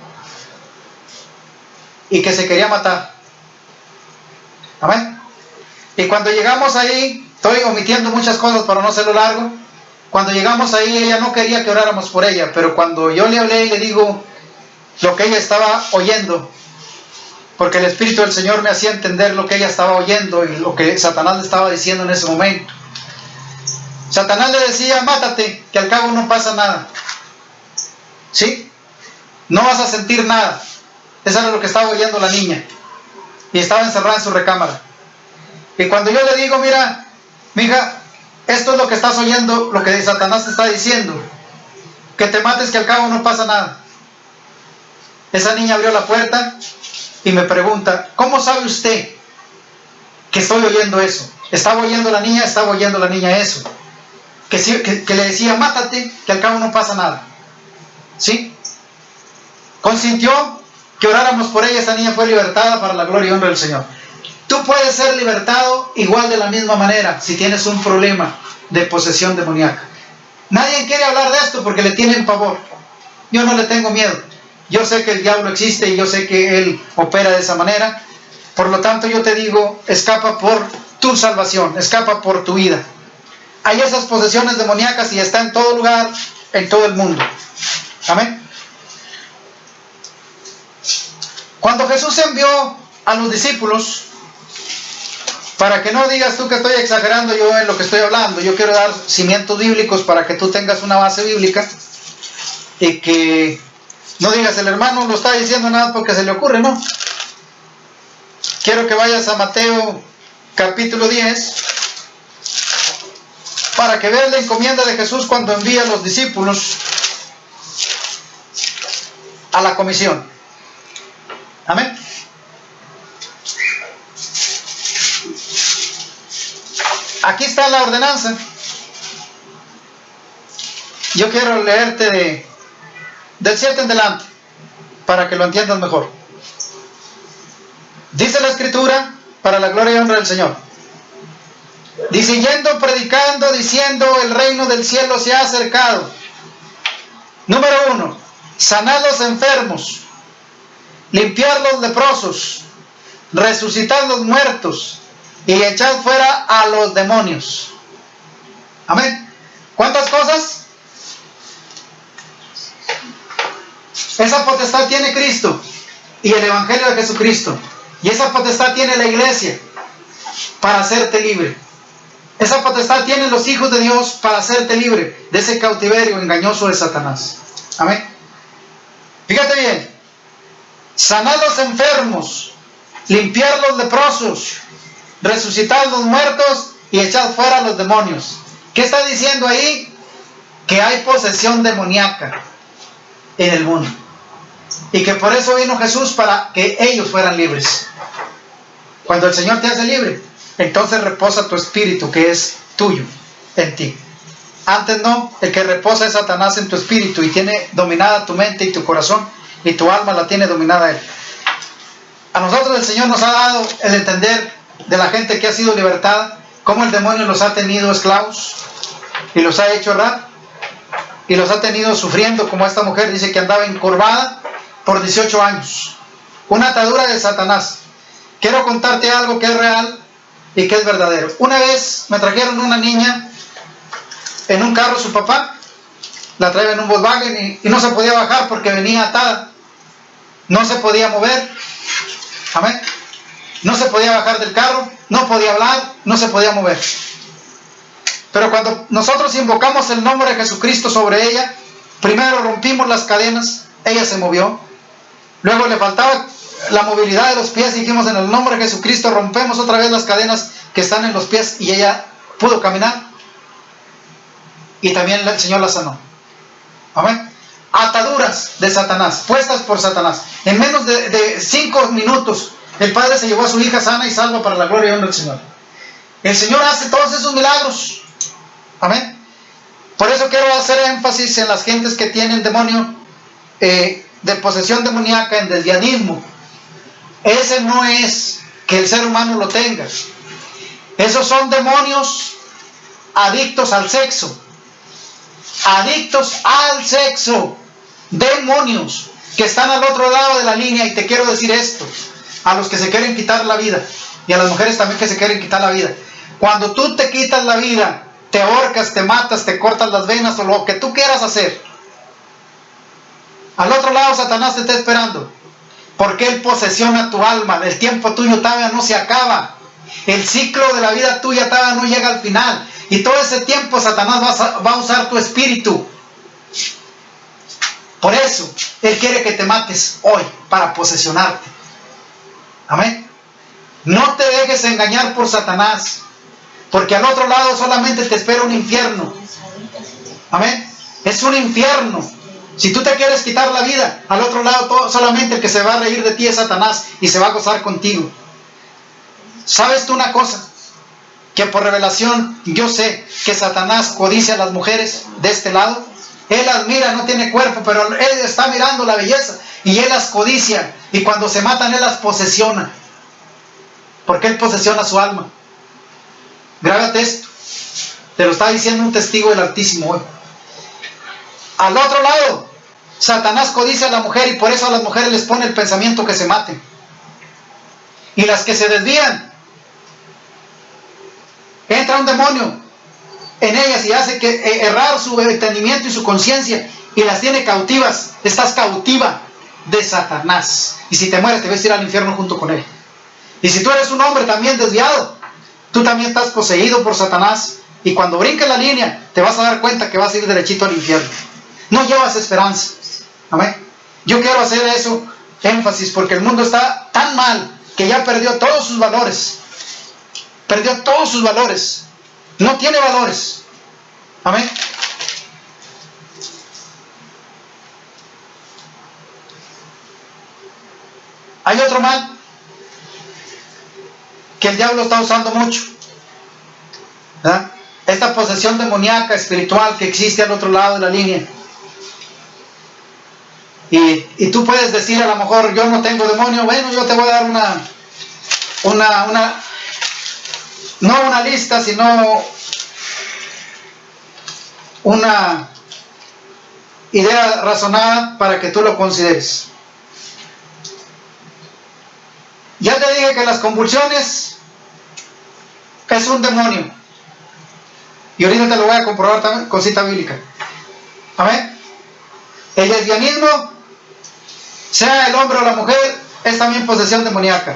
y que se quería matar. Amén. Y cuando llegamos ahí, estoy omitiendo muchas cosas para no hacerlo largo, cuando llegamos ahí ella no quería que oráramos por ella, pero cuando yo le hablé y le digo lo que ella estaba oyendo, porque el Espíritu del Señor me hacía entender lo que ella estaba oyendo y lo que Satanás le estaba diciendo en ese momento. Satanás le decía: mátate, que al cabo no pasa nada. ¿Sí? No vas a sentir nada. Eso era lo que estaba oyendo la niña. Y estaba encerrada en su recámara. Y cuando yo le digo: mira, mija, esto es lo que estás oyendo, lo que Satanás te está diciendo, que te mates, que al cabo no pasa nada. Esa niña abrió la puerta y me pregunta: ¿cómo sabe usted que estoy oyendo eso? Estaba oyendo la niña eso. Que le decía: mátate, que al cabo no pasa nada. ¿Sí? Consintió que oráramos por ella. Esa niña fue libertada para la gloria y honra del Señor. Tú puedes ser libertado igual de la misma manera si tienes un problema de posesión demoníaca. Nadie quiere hablar de esto porque le tienen pavor. Yo no le tengo miedo. Yo sé que el diablo existe y yo sé que él opera de esa manera. Por lo tanto, yo te digo: escapa por tu salvación, escapa por tu vida. Hay esas posesiones demoníacas y está en todo lugar, en todo el mundo. Amén. Cuando Jesús envió a los discípulos, para que no digas tú que estoy exagerando yo en lo que estoy hablando, yo quiero dar cimientos bíblicos para que tú tengas una base bíblica y que no digas: el hermano lo está diciendo nada porque se le ocurre. No. Quiero que vayas a Mateo capítulo 10 para que veas la encomienda de Jesús cuando envía a los discípulos a la comisión. Amén. Aquí está la ordenanza. Yo quiero leerte del 7 en adelante para que lo entiendas mejor. Dice la Escritura, para la gloria y honra del Señor. Dice: yendo predicando, diciendo: el reino del cielo se ha acercado. Número 1, sanad los enfermos, limpiar los leprosos, resucitar los muertos y echad fuera a los demonios. Amén. ¿Cuántas cosas? Esa potestad tiene Cristo y el Evangelio de Jesucristo. Y esa potestad tiene la iglesia para hacerte libre. Esa potestad tienen los hijos de Dios para hacerte libre de ese cautiverio engañoso de Satanás. Amén. Fíjate bien: sanad los enfermos, limpiar los leprosos, resucitar los muertos y echad fuera a los demonios. ¿Qué está diciendo ahí? Que hay posesión demoníaca en el mundo y que por eso vino Jesús, para que ellos fueran libres. Cuando el Señor te hace libre, entonces reposa tu espíritu, que es tuyo, en ti. Antes no. El que reposa es Satanás en tu espíritu y tiene dominada tu mente y tu corazón, y tu alma la tiene dominada él. A nosotros el Señor nos ha dado el entender de la gente que ha sido libertada, cómo el demonio los ha tenido esclavos y los ha hecho errar y los ha tenido sufriendo, como esta mujer dice que andaba encorvada por 18 años. Una atadura de Satanás. Quiero contarte algo que es real y que es verdadero. Una vez me trajeron una niña en un carro, su papá la traía en un Volkswagen y no se podía bajar porque venía atada, no se podía mover, amén, no se podía bajar del carro, no podía hablar, no se podía mover. Pero cuando nosotros invocamos el nombre de Jesucristo sobre ella, primero rompimos las cadenas, ella se movió, luego le faltaba la movilidad de los pies, dijimos en el nombre de Jesucristo rompemos otra vez las cadenas que están en los pies y ella pudo caminar y también el Señor la sanó. Amén. Ataduras de Satanás, puestas por Satanás. En menos de 5 minutos el Padre se llevó a su hija sana y salva para la gloria y honra del Señor. El Señor hace todos esos milagros. Amén. Por eso quiero hacer énfasis en las gentes que tienen demonio de posesión demoníaca, en desvianismo. Ese no es que el ser humano lo tenga. Esos son demonios adictos al sexo. Adictos al sexo. Demonios que están al otro lado de la línea. Y te quiero decir esto, a los que se quieren quitar la vida y a las mujeres también que se quieren quitar la vida: cuando tú te quitas la vida, te ahorcas, te matas, te cortas las venas o lo que tú quieras hacer, al otro lado Satanás te está esperando, porque él posesiona tu alma. El tiempo tuyo todavía no se acaba, el ciclo de la vida tuya todavía no llega al final, y todo ese tiempo Satanás va a usar tu espíritu. Por eso él quiere que te mates hoy para posesionarte. Amén. No te dejes engañar por Satanás, porque al otro lado solamente te espera un infierno. Amén. Es un infierno. Si tú te quieres quitar la vida, al otro lado solamente el que se va a reír de ti es Satanás y se va a gozar contigo. ¿Sabes tú una cosa? Que por revelación yo sé que Satanás codicia a las mujeres de este lado. Él las mira, no tiene cuerpo, pero él está mirando la belleza y él las codicia, y cuando se matan él las posesiona, porque él posesiona su alma. Grábate esto, te lo está diciendo un testigo del Altísimo hoy. Al otro lado, Satanás codicia a la mujer, y por eso a las mujeres les pone el pensamiento que se maten. Y las que se desvían, entra un demonio en ellas y hace que errar su entendimiento y su conciencia, y las tiene cautivas. Estás cautiva de Satanás, y si te mueres te vas a ir al infierno junto con él. Y si tú eres un hombre también desviado, tú también estás poseído por Satanás, y cuando brinques la línea te vas a dar cuenta que vas a ir derechito al infierno. No llevas esperanza. Amén. Yo quiero hacer eso énfasis, porque el mundo está tan mal que ya perdió todos sus valores. Perdió todos sus valores. No tiene valores. Amén. Hay otro mal que el diablo está usando mucho, ¿verdad? Esta posesión demoníaca espiritual que existe al otro lado de la línea. Y tú puedes decir, a lo mejor yo no tengo demonio. Bueno, yo te voy a dar no una lista, sino una idea razonada para que tú lo consideres. Ya te dije que las convulsiones es un demonio, y ahorita te lo voy a comprobar también con cita bíblica. Amén. El lesbianismo, sea el hombre o la mujer, es también posesión demoníaca.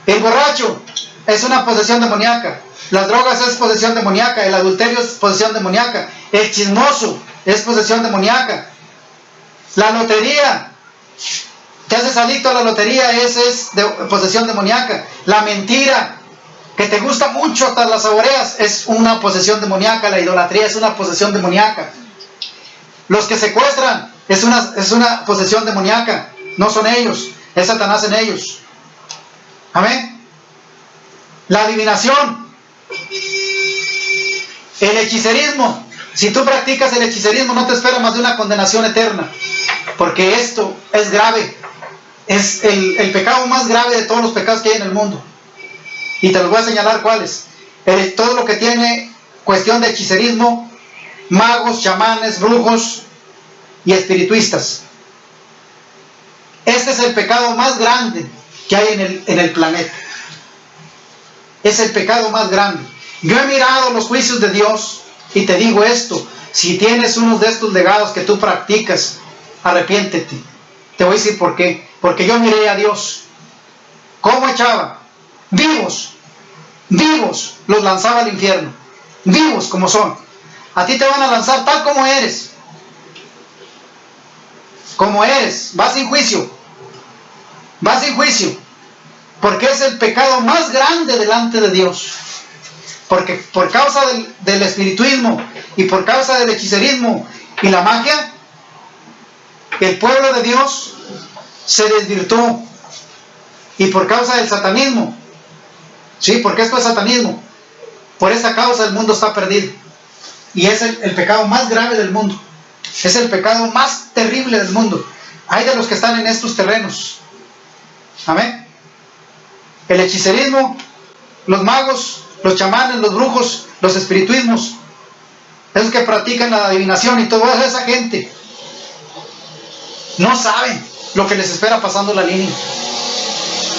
El borracho es una posesión demoníaca. Las drogas es posesión demoníaca. El adulterio es posesión demoníaca. El chismoso es posesión demoníaca. La lotería, te haces adicto a la lotería, esa es posesión demoníaca. La mentira, que te gusta mucho, hasta las saboreas, es una posesión demoníaca. La idolatría es una posesión demoníaca. Los que secuestran es una posesión demoníaca. No son ellos, es Satanás en ellos. Amén. La adivinación, el hechicerismo. Si tú practicas el hechicerismo, no te espera más de una condenación eterna, porque esto es grave. es el pecado más grave de todos los pecados que hay en el mundo. Y te los voy a señalar cuáles. Todo lo que tiene cuestión de hechicerismo, magos, chamanes, brujos y espirituistas. Este es el pecado más grande que hay en el planeta. Es el pecado más grande. Yo he mirado los juicios de Dios y te digo esto: si tienes unos de estos legados que tú practicas, arrepiéntete. Te voy a decir por qué. Porque yo miré a Dios cómo echaba vivos los lanzaba al infierno, vivos como son. A ti te van a lanzar tal como eres, vas sin juicio, porque es el pecado más grande delante de Dios. Porque por causa del espiritismo y por causa del hechicerismo y la magia, el pueblo de Dios se desvirtuó. Y por causa del satanismo, ¿sí? Porque esto es satanismo. Por esa causa el mundo está perdido. Y es el pecado más grave del mundo. Es el pecado más terrible del mundo. Hay de los que están en estos terrenos. Amén. El hechicerismo, los magos, los chamanes, los brujos, los espiritismos, esos que practican la adivinación y todo eso, esa gente no saben lo que les espera pasando la línea.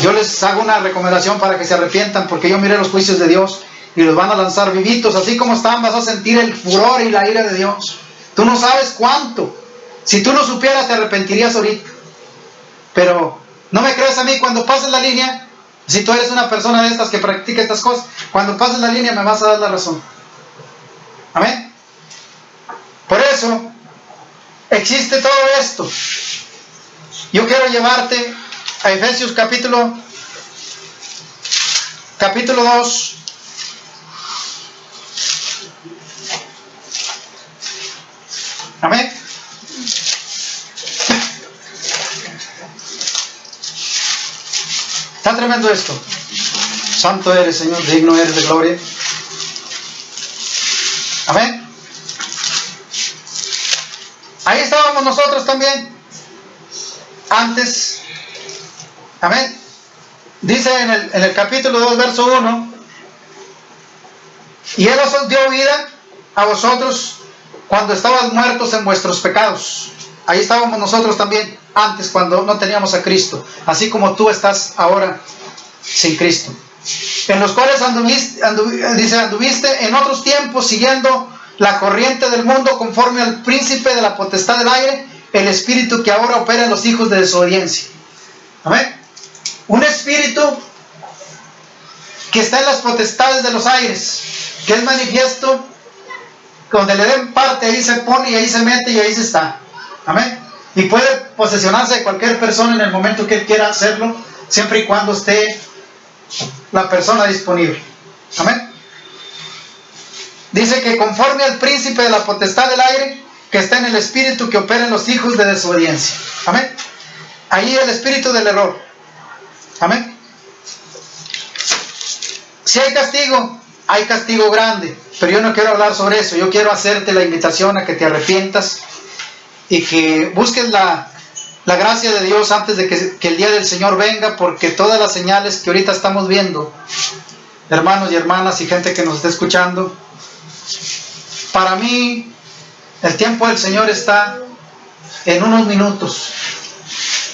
Yo les hago una recomendación para que se arrepientan, porque yo miré los juicios de Dios y los van a lanzar vivitos. Así como están, vas a sentir el furor y la ira de Dios. Tú no sabes cuánto. Si tú no supieras, te arrepentirías ahorita. Pero no me crees a mí, cuando pases la línea, si tú eres una persona de estas que practica estas cosas, cuando pases la línea me vas a dar la razón. Amén. Por eso existe todo esto. Yo quiero llevarte a Efesios capítulo 2. Amén. Está tremendo esto. Santo eres, Señor, digno eres de gloria. Amén. Ahí estábamos nosotros también antes. Amén. Dice en el capítulo 2, verso 1: y Él os dio vida a vosotros cuando estabais muertos en vuestros pecados. Ahí estábamos nosotros también antes, cuando no teníamos a Cristo, así como tú estás ahora sin Cristo, en los cuales anduviste en otros tiempos siguiendo la corriente del mundo, conforme al príncipe de la potestad del aire, el espíritu que ahora opera en los hijos de desobediencia. Amén. Un espíritu que está en las potestades de los aires, que es manifiesto, donde le den parte, ahí se pone y ahí se mete y ahí se está. Amén. Y puede posesionarse de cualquier persona en el momento que él quiera hacerlo, siempre y cuando esté la persona disponible. Amén. Dice que conforme al príncipe de la potestad del aire, que está en el espíritu que opera en los hijos de desobediencia. Amén. Ahí el espíritu del error. Amén. Si hay castigo grande, pero yo no quiero hablar sobre eso. Yo quiero hacerte la invitación a que te arrepientas y que busques la gracia de Dios antes de que el día del Señor venga, porque todas las señales que ahorita estamos viendo, hermanos y hermanas y gente que nos está escuchando, para mí el tiempo del Señor está en unos minutos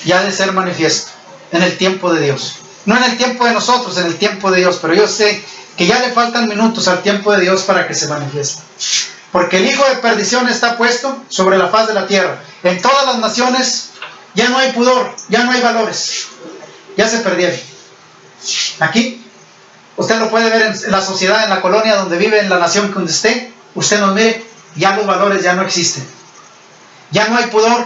ya de ser manifiesto, en el tiempo de Dios. No en el tiempo de nosotros, en el tiempo de Dios, pero yo sé que ya le faltan minutos al tiempo de Dios para que se manifieste. Porque el hijo de perdición está puesto sobre la faz de la tierra. En todas las naciones ya no hay pudor, ya no hay valores, ya se perdieron. Aquí, usted lo puede ver en la sociedad, en la colonia donde vive, en la nación donde esté, usted nos mire, ya los valores ya no existen. Ya no hay pudor,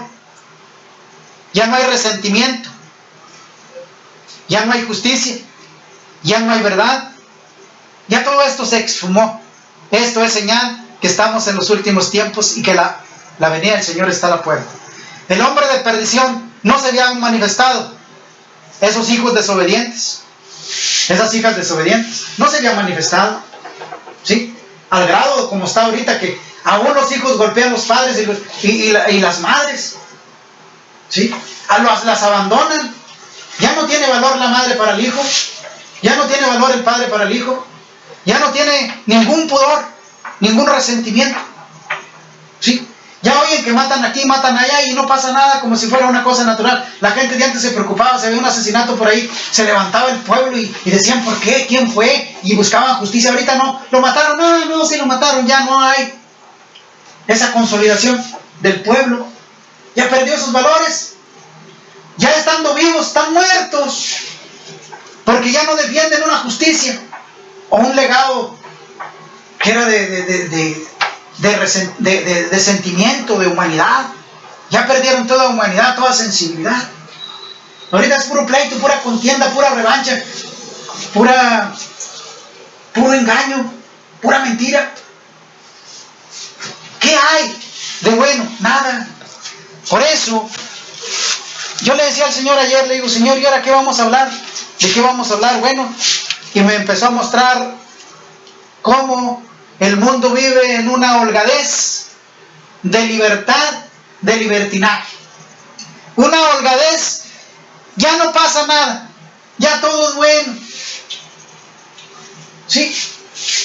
ya no hay resentimiento, ya no hay justicia, ya no hay verdad. Ya todo esto se exfumó. Esto es señal que estamos en los últimos tiempos y que la venida del Señor está a la puerta. El hombre de perdición no se había manifestado. Esos hijos desobedientes, esas hijas desobedientes, no se habían manifestado. ¿Sí? Al grado como está ahorita, que aún los hijos golpean a los padres y las madres. ¿Sí? Las abandonan Ya no tiene valor la madre para el hijo, ya no tiene valor el padre para el hijo, ya no tiene ningún pudor, ningún resentimiento. ¿Sí? Ya oyen que matan aquí, matan allá y no pasa nada, como si fuera una cosa natural. La gente de antes se preocupaba, se veía un asesinato por ahí, se levantaba el pueblo y decían ¿por qué? ¿Quién fue? Y buscaban justicia. Ahorita no, lo mataron, no, sí lo mataron, ya no hay esa consolidación del pueblo. Ya perdió sus valores. Ya estando vivos, están muertos. Porque ya no defienden una justicia o un legado que era de sentimiento, de humanidad. Ya perdieron toda humanidad, toda sensibilidad. Ahorita es puro pleito, pura contienda, pura revancha, puro engaño, pura mentira. ¿Qué hay de bueno? Nada. Por eso yo le decía al Señor ayer, le digo, Señor, ¿y ahora qué vamos a hablar? ¿De qué vamos a hablar? Bueno, y me empezó a mostrar cómo el mundo vive en una holgadez de libertad, de libertinaje. Una holgadez, ya no pasa nada, ya todo es bueno. Sí,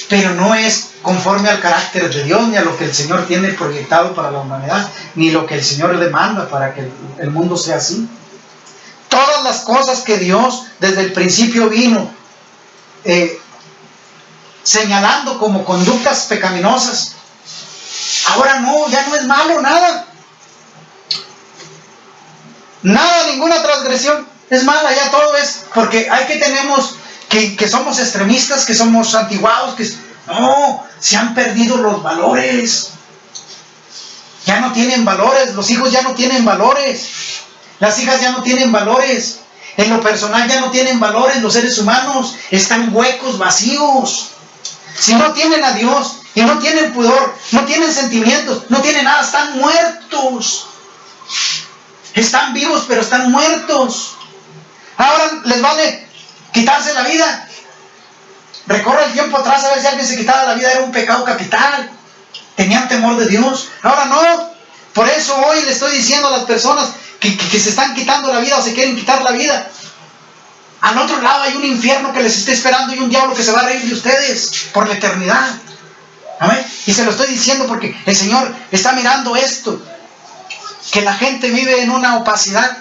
pero no es conforme al carácter de Dios, ni a lo que el Señor tiene proyectado para la humanidad, ni lo que el Señor demanda para que el mundo sea así. Todas las cosas que Dios desde el principio vino señalando como conductas pecaminosas, ahora no, ya no es malo nada. Nada, ninguna transgresión es mala, ya todo es, porque hay que tenemos que somos extremistas, que somos antiguados, no, se han perdido los valores. Ya no tienen valores, los hijos ya no tienen valores, las hijas ya no tienen valores, en lo personal ya no tienen valores, los seres humanos están huecos, vacíos. Si no tienen a Dios y no tienen pudor, no tienen sentimientos, no tienen nada, están muertos. Están vivos, pero están muertos. Ahora les vale quitarse la vida. Recorre el tiempo atrás a ver si alguien se quitaba la vida, era un pecado capital. Tenían temor de Dios. Ahora no. Por eso hoy le estoy diciendo a las personas que se están quitando la vida o se quieren quitar la vida. Al otro lado hay un infierno que les está esperando y un diablo que se va a reír de ustedes por la eternidad. Amén. Y se lo estoy diciendo porque el Señor está mirando esto. Que la gente vive en una opacidad,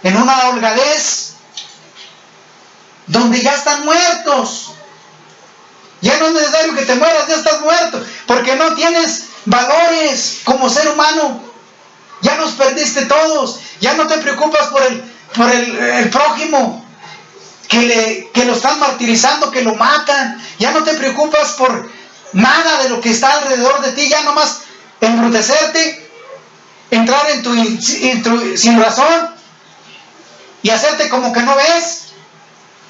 en una holgadez, donde ya están muertos. Ya no es necesario que te mueras, ya estás muerto, porque no tienes valores como ser humano. Ya los perdiste todos. Ya no te preocupas por el prójimo, que lo están martirizando, que lo matan. Ya no te preocupas por nada de lo que está alrededor de ti. Ya nomás embrutecerte, entrar en tu sin razón y hacerte como que no ves.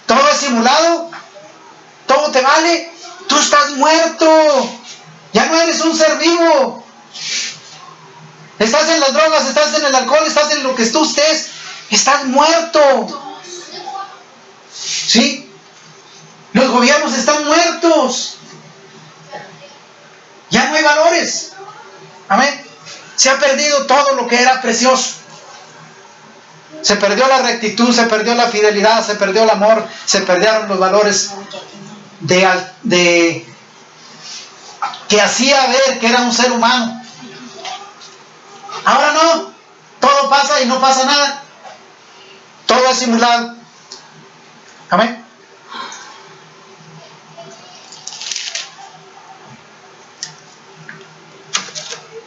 Todo es simulado, todo te vale. Tú estás muerto, ya no eres un ser vivo. Estás en las drogas, estás en el alcohol, estás en lo que tú estés, estás muerto. ¿Sí? Los gobiernos están muertos. Ya no hay valores. Amén. Se ha perdido todo lo que era precioso. Se perdió la rectitud, se perdió la fidelidad, se perdió el amor, se perdieron los valores que hacía ver que era un ser humano. Ahora no, todo pasa y no pasa nada. Todo es simulado. Amén.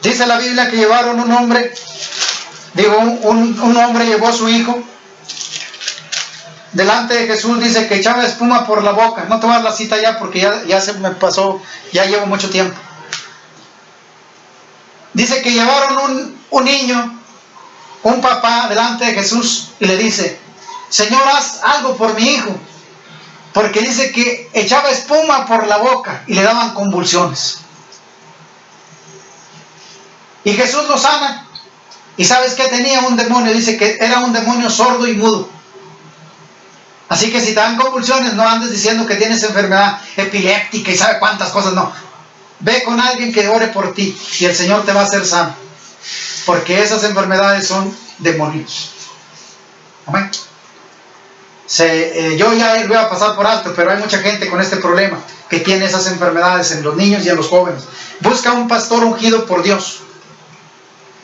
Dice la Biblia que llevaron un hombre, un hombre llevó a su hijo delante de Jesús, dice que echaba espuma por la boca. No te voy a dar la cita ya porque ya se me pasó, ya llevo mucho tiempo. Dice que llevaron un niño, un papá delante de Jesús y le dice, Señor, haz algo por mi hijo, porque dice que echaba espuma por la boca y le daban convulsiones. Y Jesús lo sana. ¿Y sabes qué tenía? Un demonio. Dice que era un demonio sordo y mudo. Así que si te dan convulsiones, no andes diciendo que tienes enfermedad epiléptica y sabe cuántas cosas, no. Ve con alguien que ore por ti y el Señor te va a hacer sano. Porque esas enfermedades son demonios. Amén. Yo ya voy a pasar por alto, pero hay mucha gente con este problema que tiene esas enfermedades en los niños y en los jóvenes. Busca un pastor ungido por Dios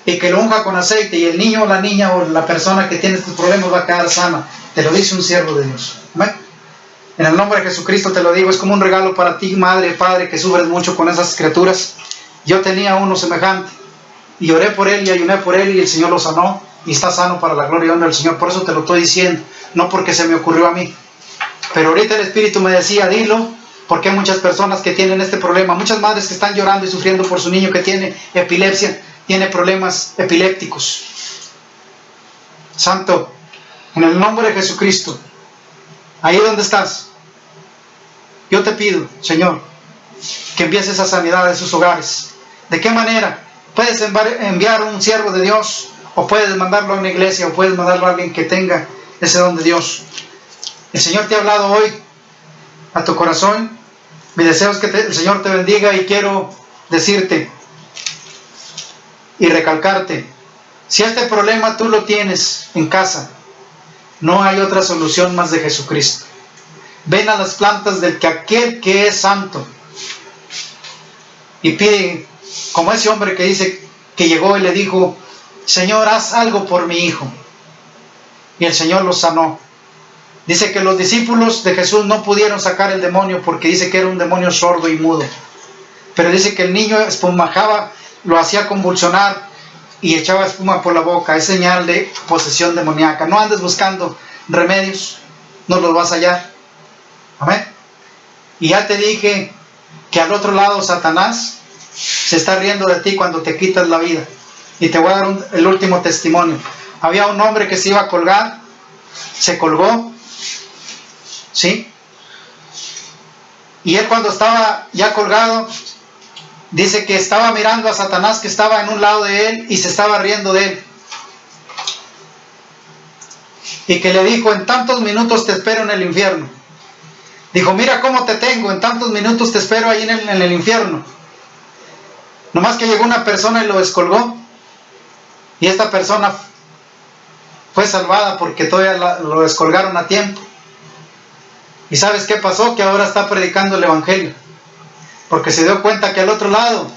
y que lo unja con aceite, y el niño o la niña o la persona que tiene estos problemas va a quedar sana. Te lo dice un siervo de Dios. Amén. En el nombre de Jesucristo te lo digo, es como un regalo para ti, madre, padre, que sufres mucho con esas criaturas. Yo tenía uno semejante y oré por él y ayuné por él y el Señor lo sanó y está sano para la gloria y honra del Señor. Por eso te lo estoy diciendo, no porque se me ocurrió a mí. Pero ahorita el Espíritu me decía, dilo, porque hay muchas personas que tienen este problema, muchas madres que están llorando y sufriendo por su niño que tiene epilepsia, tiene problemas epilépticos. Santo, en el nombre de Jesucristo, ahí donde estás, yo te pido, Señor, que envíes esa sanidad a sus hogares. ¿De qué manera? Puedes enviar un siervo de Dios, o puedes mandarlo a una iglesia, o puedes mandarlo a alguien que tenga ese don de Dios. El Señor te ha hablado hoy a tu corazón. Mi deseo es que el Señor te bendiga, y quiero decirte y recalcarte, si este problema tú lo tienes en casa, no hay otra solución más de Jesucristo. Ven a las plantas del que aquel que es santo y pide, como ese hombre que dice que llegó y le dijo, Señor, haz algo por mi hijo, y el Señor lo sanó. Dice que los discípulos de Jesús no pudieron sacar el demonio porque dice que era un demonio sordo y mudo, pero dice que el niño espumajaba, lo hacía convulsionar y echaba espuma por la boca. Es señal de posesión demoníaca. No andes buscando remedios, no los vas a hallar. Amén. Y ya te dije que al otro lado Satanás se está riendo de ti cuando te quitas la vida. Y te voy a dar el último testimonio. Había un hombre que se iba a colgar, se colgó, ¿sí? Y él, cuando estaba ya colgado, dice que estaba mirando a Satanás, que estaba en un lado de él y se estaba riendo de él. Y que le dijo, en tantos minutos te espero en el infierno. Dijo, mira cómo te tengo, en tantos minutos te espero ahí en el infierno. Nomás que llegó una persona y lo descolgó. Y esta persona fue salvada porque todavía lo descolgaron a tiempo. ¿Y sabes qué pasó? Que ahora está predicando el Evangelio. Porque se dio cuenta que al otro lado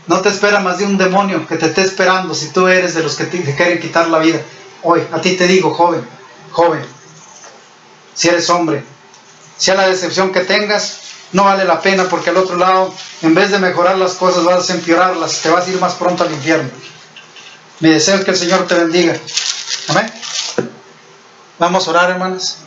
no te espera más de un demonio que te esté esperando si tú eres de los que te quieren quitar la vida. Hoy, a ti te digo, joven, si eres hombre, sea la decepción que tengas, no vale la pena, porque al otro lado, en vez de mejorar las cosas, vas a empeorarlas, te vas a ir más pronto al infierno. Mi deseo es que el Señor te bendiga. Amén. Vamos a orar, hermanas.